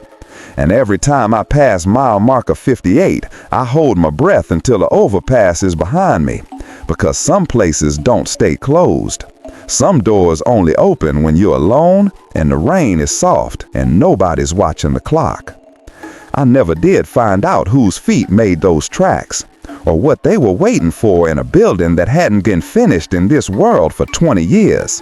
And every time I pass mile marker 58, I hold my breath until the overpass is behind me, because some places don't stay closed. Some doors only open when you're alone and the rain is soft and nobody's watching the clock. I never did find out whose feet made those tracks, or what they were waiting for in a building that hadn't been finished in this world for 20 years.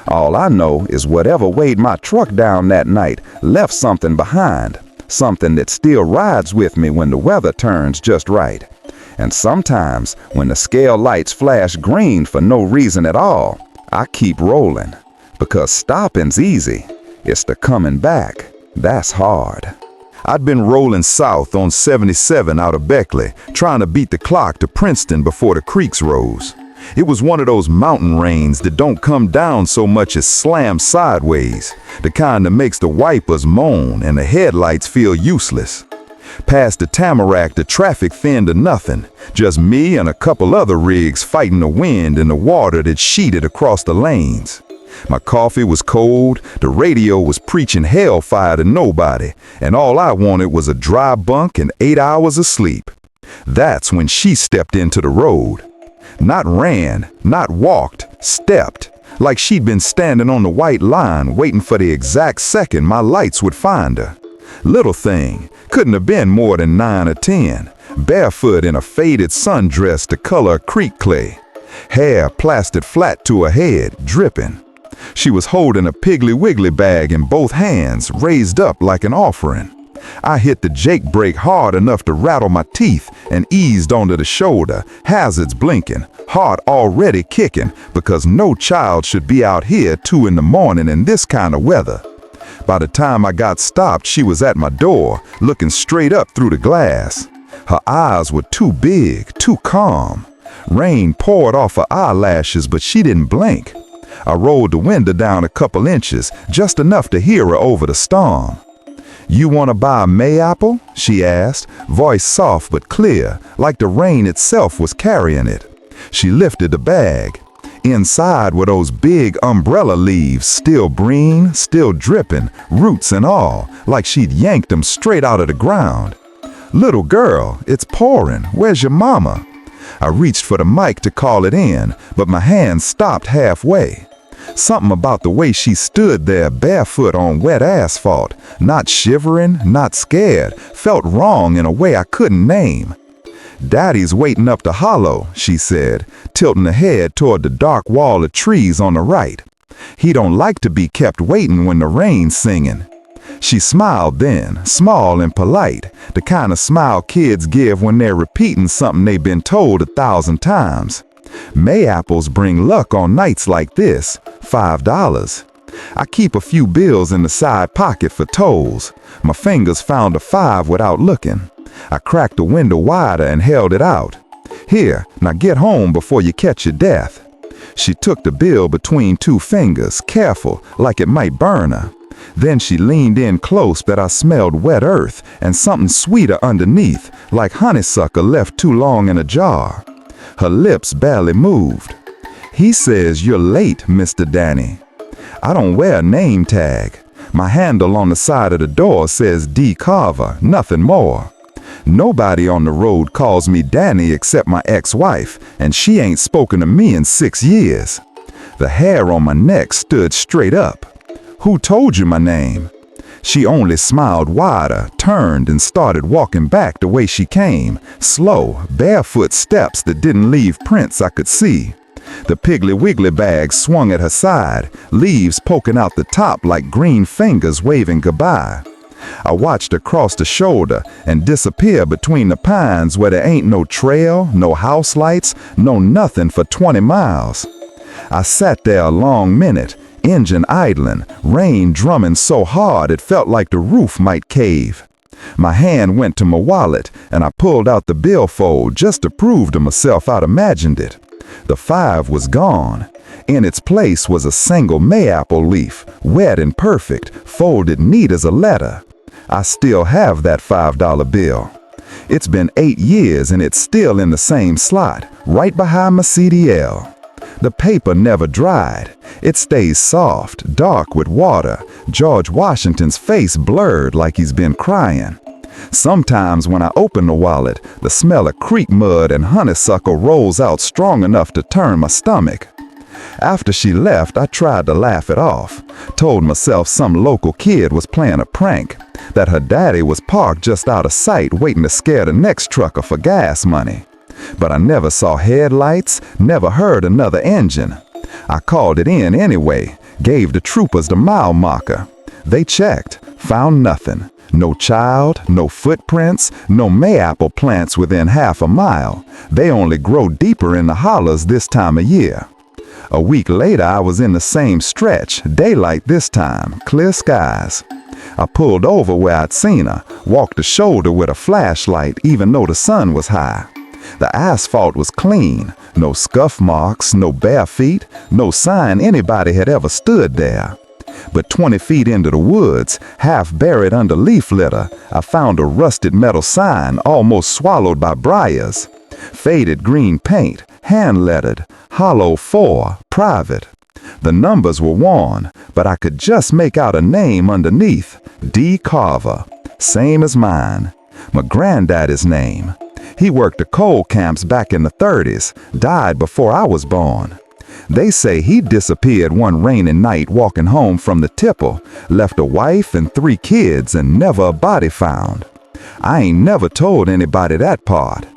All I know is whatever weighed my truck down that night left something behind. Something that still rides with me when the weather turns just right. And sometimes, when the scale lights flash green for no reason at all, I keep rolling. Because stopping's easy. It's the coming back that's hard. I'd been rolling south on 77 out of Beckley, trying to beat the clock to Princeton before the creeks rose. It was one of those mountain rains that don't come down so much as slam sideways, the kind that makes the wipers moan and the headlights feel useless. Past the Tamarack, the traffic thinned to nothing, just me and a couple other rigs fighting the wind and the water that sheeted across the lanes. My coffee was cold, the radio was preaching hellfire to nobody, and all I wanted was a dry bunk and 8 hours of sleep. That's when she stepped into the road. Not ran, not walked, stepped, like she'd been standing on the white line waiting for the exact second my lights would find her. Little thing, couldn't have been more than 9 or 10, barefoot in a faded sundress the color of creek clay. Hair plastered flat to her head, dripping. She was holding a Piggly Wiggly bag in both hands, raised up like an offering. I hit the Jake brake hard enough to rattle my teeth and eased onto the shoulder, hazards blinking, heart already kicking, because no child should be out here 2 in the morning in this kind of weather. By the time I got stopped, she was at my door, looking straight up through the glass. Her eyes were too big, too calm. Rain poured off her eyelashes, but she didn't blink. I rolled the window down a couple inches, just enough to hear her over the storm. "You want to buy a mayapple?" she asked, voice soft but clear, like the rain itself was carrying it. She lifted the bag. Inside were those big umbrella leaves, still green, still dripping, roots and all, like she'd yanked them straight out of the ground. "Little girl, it's pouring. Where's your mama?" I reached for the mic to call it in, but my hand stopped halfway. Something about the way she stood there barefoot on wet asphalt, not shivering, not scared, felt wrong in a way I couldn't name. "Daddy's waiting up the hollow," she said, tilting her head toward the dark wall of trees on the right. "He don't like to be kept waiting when the rain's singing." She smiled then, small and polite, the kind of smile kids give when they're repeating something they've been told 1,000 times. Mayapples bring luck on nights like this, $5. I keep a few bills in the side pocket for tolls. My fingers found a 5 without looking. I cracked the window wider and held it out. Here, now get home before you catch your death. She took the bill between 2 fingers, careful, like it might burn her. Then she leaned in close that I smelled wet earth and something sweeter underneath, like honeysuckle left too long in a jar. Her lips barely moved. He says you're late, Mr. Danny. I don't wear a name tag. My handle on the side of the door says D. Carver, nothing more. Nobody on the road calls me Danny except my ex-wife, and she ain't spoken to me in 6 years. The hair on my neck stood straight up. Who told you my name? She only smiled wider, turned, and started walking back the way she came, slow, barefoot steps that didn't leave prints I could see. The Piggly Wiggly bag swung at her side, leaves poking out the top like green fingers waving goodbye. I watched her cross the shoulder and disappear between the pines where there ain't no trail, no house lights, no nothing for 20 miles. I sat there a long minute, engine idling, rain drumming so hard it felt like the roof might cave. My hand went to my wallet and I pulled out the billfold just to prove to myself I'd imagined it. The 5 was gone. In its place was a single mayapple leaf, wet and perfect, folded neat as a letter. I still have that $5 bill. It's been 8 years and it's still in the same slot, right behind my CDL. The paper never dried. It stays soft, dark with water, George Washington's face blurred like he's been crying. Sometimes when I open the wallet, the smell of creek mud and honeysuckle rolls out strong enough to turn my stomach. After she left, I tried to laugh it off. Told myself some local kid was playing a prank, that her daddy was parked just out of sight waiting to scare the next trucker for gas money. But I never saw headlights, never heard another engine. I called it in anyway, gave the troopers the mile marker. They checked, found nothing. No child, no footprints, no mayapple plants within half a mile. They only grow deeper in the hollows this time of year. A week later, I was in the same stretch, daylight this time, clear skies. I pulled over where I'd seen her, walked the shoulder with a flashlight even though the sun was high. The asphalt was clean, no scuff marks, no bare feet, no sign anybody had ever stood there. But 20 feet into the woods, half buried under leaf litter, I found a rusted metal sign almost swallowed by briars. Faded green paint, hand-lettered, Hollow 4, private. The numbers were worn, but I could just make out a name underneath, D. Carver, same as mine. My granddaddy's name. He worked the coal camps back in the 30s, died before I was born. They say he disappeared one rainy night walking home from the tipple, left a wife and 3 kids and never a body found. I ain't never told anybody that part.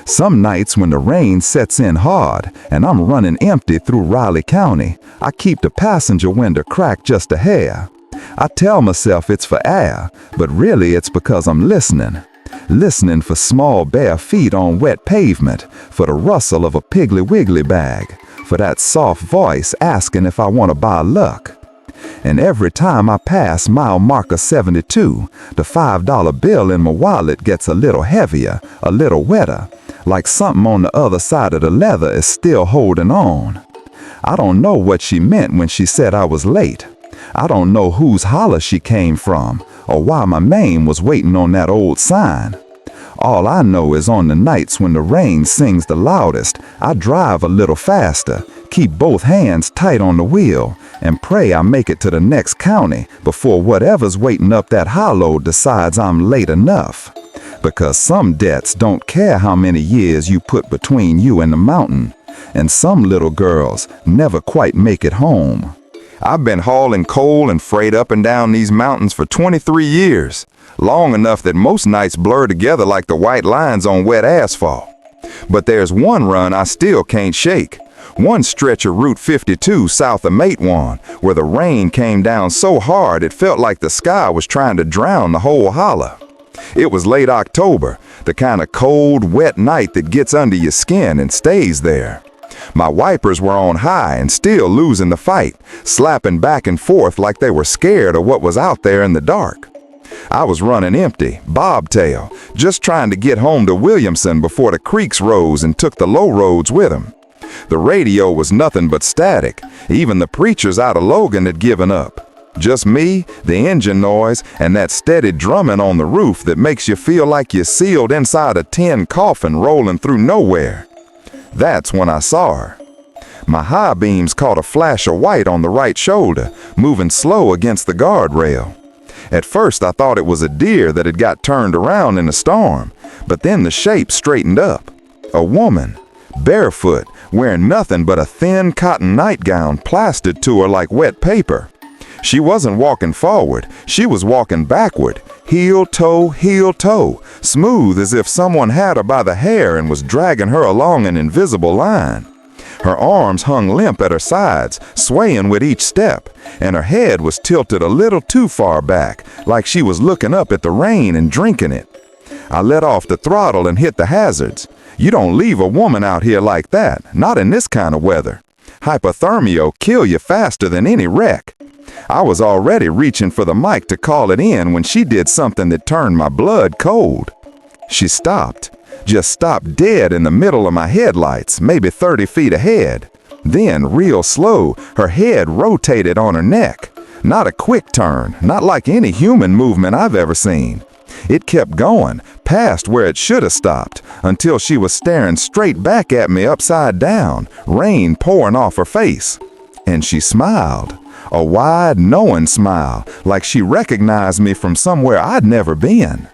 Some nights when the rain sets in hard and I'm running empty through Riley County, I keep the passenger window cracked just a hair. I tell myself it's for air, but really it's because I'm listening. Listening for small bare feet on wet pavement, for the rustle of a Piggly Wiggly bag, for that soft voice asking if I want to buy luck. And every time I pass mile marker 72, the $5 bill in my wallet gets a little heavier, a little wetter, like something on the other side of the leather is still holding on. I don't know what she meant when she said I was late. I don't know whose holler she came from, or why my name was waiting on that old sign. All I know is on the nights when the rain sings the loudest, I drive a little faster, keep both hands tight on the wheel, and pray I make it to the next county before whatever's waiting up that hollow decides I'm late enough. Because some debts don't care how many years you put between you and the mountain, and some little girls never quite make it home. I've been hauling coal and freight up and down these mountains for 23 years, long enough that most nights blur together like the white lines on wet asphalt. But there's one run I still can't shake, One stretch of Route 52 south of Matewan, where the rain came down so hard it felt like the sky was trying to drown the whole holler. It was late October, the kind of cold, wet night that gets under your skin and stays there. My wipers were on high and still losing the fight, slapping back and forth like they were scared of what was out there in the dark. I was running empty, bobtail, just trying to get home to Williamson before the creeks rose and took the low roads with them. The radio was nothing but static. Even the preachers out of Logan had given up. Just me, the engine noise, and that steady drumming on the roof that makes you feel like you're sealed inside a tin coffin rolling through nowhere. That's when I saw her. My high beams caught a flash of white on the right shoulder, moving slow against the guardrail. At first I thought it was a deer that had got turned around in a storm, but then the shape straightened up. A woman, barefoot, wearing nothing but a thin cotton nightgown plastered to her like wet paper. She wasn't walking forward, she was walking backward, heel toe, smooth as if someone had her by the hair and was dragging her along an invisible line. Her arms hung limp at her sides, swaying with each step, and her head was tilted a little too far back, like she was looking up at the rain and drinking it. I let off the throttle and hit the hazards. You don't leave a woman out here like that, not in this kind of weather. Hypothermia'll kill you faster than any wreck. I was already reaching for the mic to call it in when she did something that turned my blood cold. She stopped. Just stopped dead in the middle of my headlights, maybe 30 feet ahead. Then, real slow, her head rotated on her neck. Not a quick turn, not like any human movement I've ever seen. It kept going, past where it should have stopped, until she was staring straight back at me upside down, rain pouring off her face. And she smiled. A wide, knowing smile, like she recognized me from somewhere I'd never been.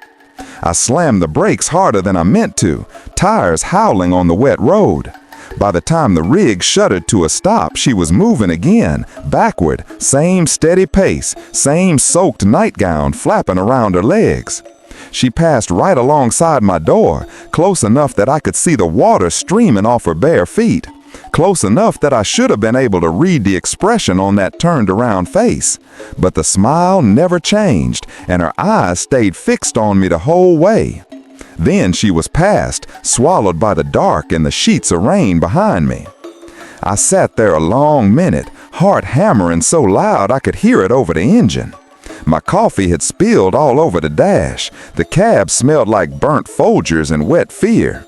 I slammed the brakes harder than I meant to, tires howling on the wet road. By the time the rig shuddered to a stop, she was moving again, backward, same steady pace, same soaked nightgown flapping around her legs. She passed right alongside my door, close enough that I could see the water streaming off her bare feet, close enough that I should have been able to read the expression on that turned around face. But the smile never changed, and her eyes stayed fixed on me the whole way. Then she was past, swallowed by the dark and the sheets of rain behind me. I sat there a long minute, heart hammering so loud I could hear it over the engine. My coffee had spilled all over the dash. The cab smelled like burnt Folgers and wet fear.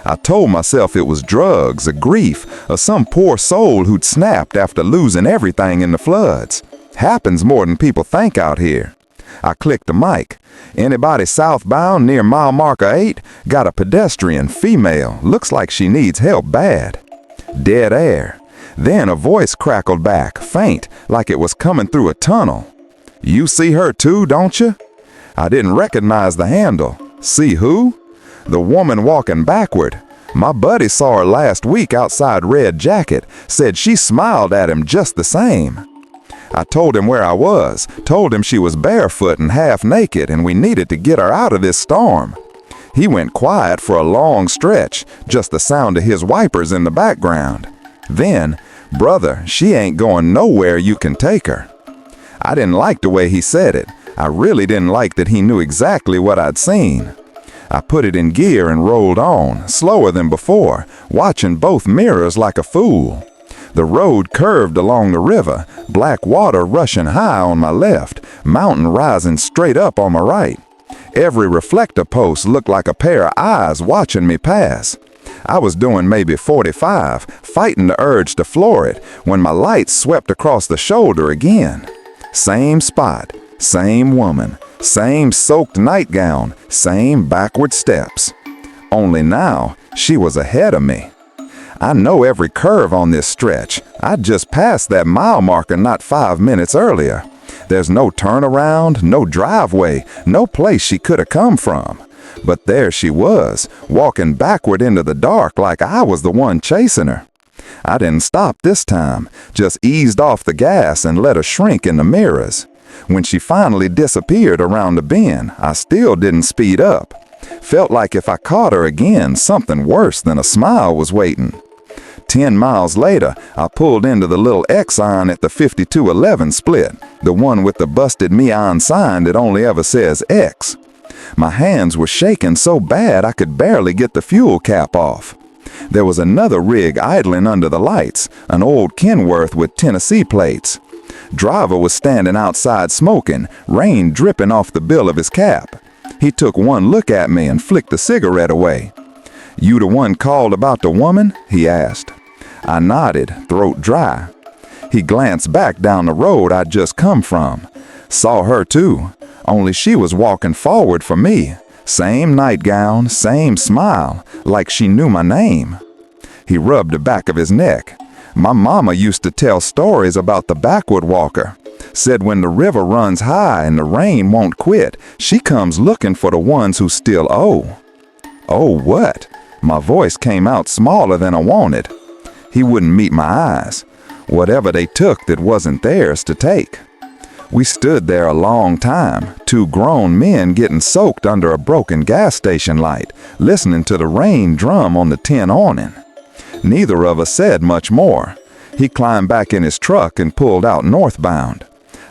I told myself it was drugs, or grief, or some poor soul who'd snapped after losing everything in the floods. Happens more than people think out here. I clicked the mic. Anybody southbound near mile marker 8? Got a pedestrian, female. Looks like she needs help bad. Dead air. Then a voice crackled back, faint, like it was coming through a tunnel. You see her too, don't you? I didn't recognize the handle. See who? The woman walking backward. My buddy saw her last week outside Red Jacket, said she smiled at him just the same. I told him where I was, told him she was barefoot and half naked and we needed to get her out of this storm. He went quiet for a long stretch, just the sound of his wipers in the background. Then, brother, she ain't going nowhere you can take her. I didn't like the way he said it. I really didn't like that he knew exactly what I'd seen. I put it in gear and rolled on, slower than before, watching both mirrors like a fool. The road curved along the river, black water rushing high on my left, mountain rising straight up on my right. Every reflector post looked like a pair of eyes watching me pass. I was doing maybe 45, fighting the urge to floor it, when my lights swept across the shoulder again. Same spot, same woman, same soaked nightgown, same backward steps. Only now, she was ahead of me. I know every curve on this stretch. I'd just passed that mile marker not 5 minutes earlier. There's no turnaround, no driveway, no place she could have come from. But there she was, walking backward into the dark like I was the one chasing her. I didn't stop this time, just eased off the gas and let her shrink in the mirrors. When she finally disappeared around the bend, I still didn't speed up. Felt like if I caught her again, something worse than a smile was waiting. 10 miles later, I pulled into the little Exxon at the 5211 split, the one with the busted neon sign that only ever says X. My hands were shaking so bad I could barely get the fuel cap off. There was another rig idling under the lights, an old Kenworth with Tennessee plates. Driver was standing outside smoking, rain dripping off the bill of his cap. He took one look at me and flicked the cigarette away. "You the one called about the woman?" he asked. I nodded, throat dry. He glanced back down the road I'd just come from. Saw her too, only she was walking forward for me. Same nightgown, same smile, like she knew my name. He rubbed the back of his neck. My mama used to tell stories about the backward walker. Said when the river runs high and the rain won't quit, she comes looking for the ones who still owe. "Oh, what?" My voice came out smaller than I wanted. He wouldn't meet my eyes. Whatever they took that wasn't theirs to take. We stood there a long time, two grown men getting soaked under a broken gas station light, listening to the rain drum on the tin awning. Neither of us said much more. He climbed back in his truck and pulled out northbound.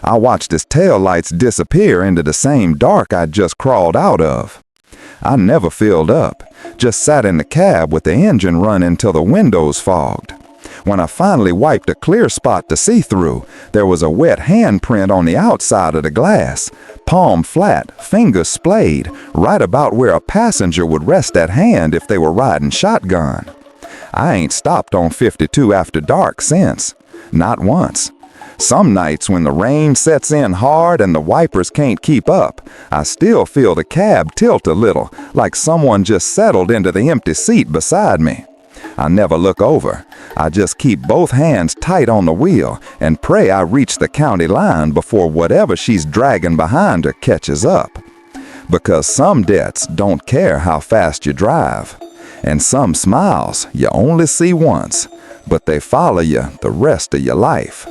I watched his taillights disappear into the same dark I'd just crawled out of. I never filled up, just sat in the cab with the engine running till the windows fogged. When I finally wiped a clear spot to see through, there was a wet handprint on the outside of the glass, palm flat, fingers splayed, right about where a passenger would rest that hand if they were riding shotgun. I ain't stopped on 52 after dark since. Not once. Some nights when the rain sets in hard and the wipers can't keep up, I still feel the cab tilt a little, like someone just settled into the empty seat beside me. I never look over. I just keep both hands tight on the wheel and pray I reach the county line before whatever she's dragging behind her catches up. Because some debts don't care how fast you drive. And some smiles you only see once, but they follow you the rest of your life.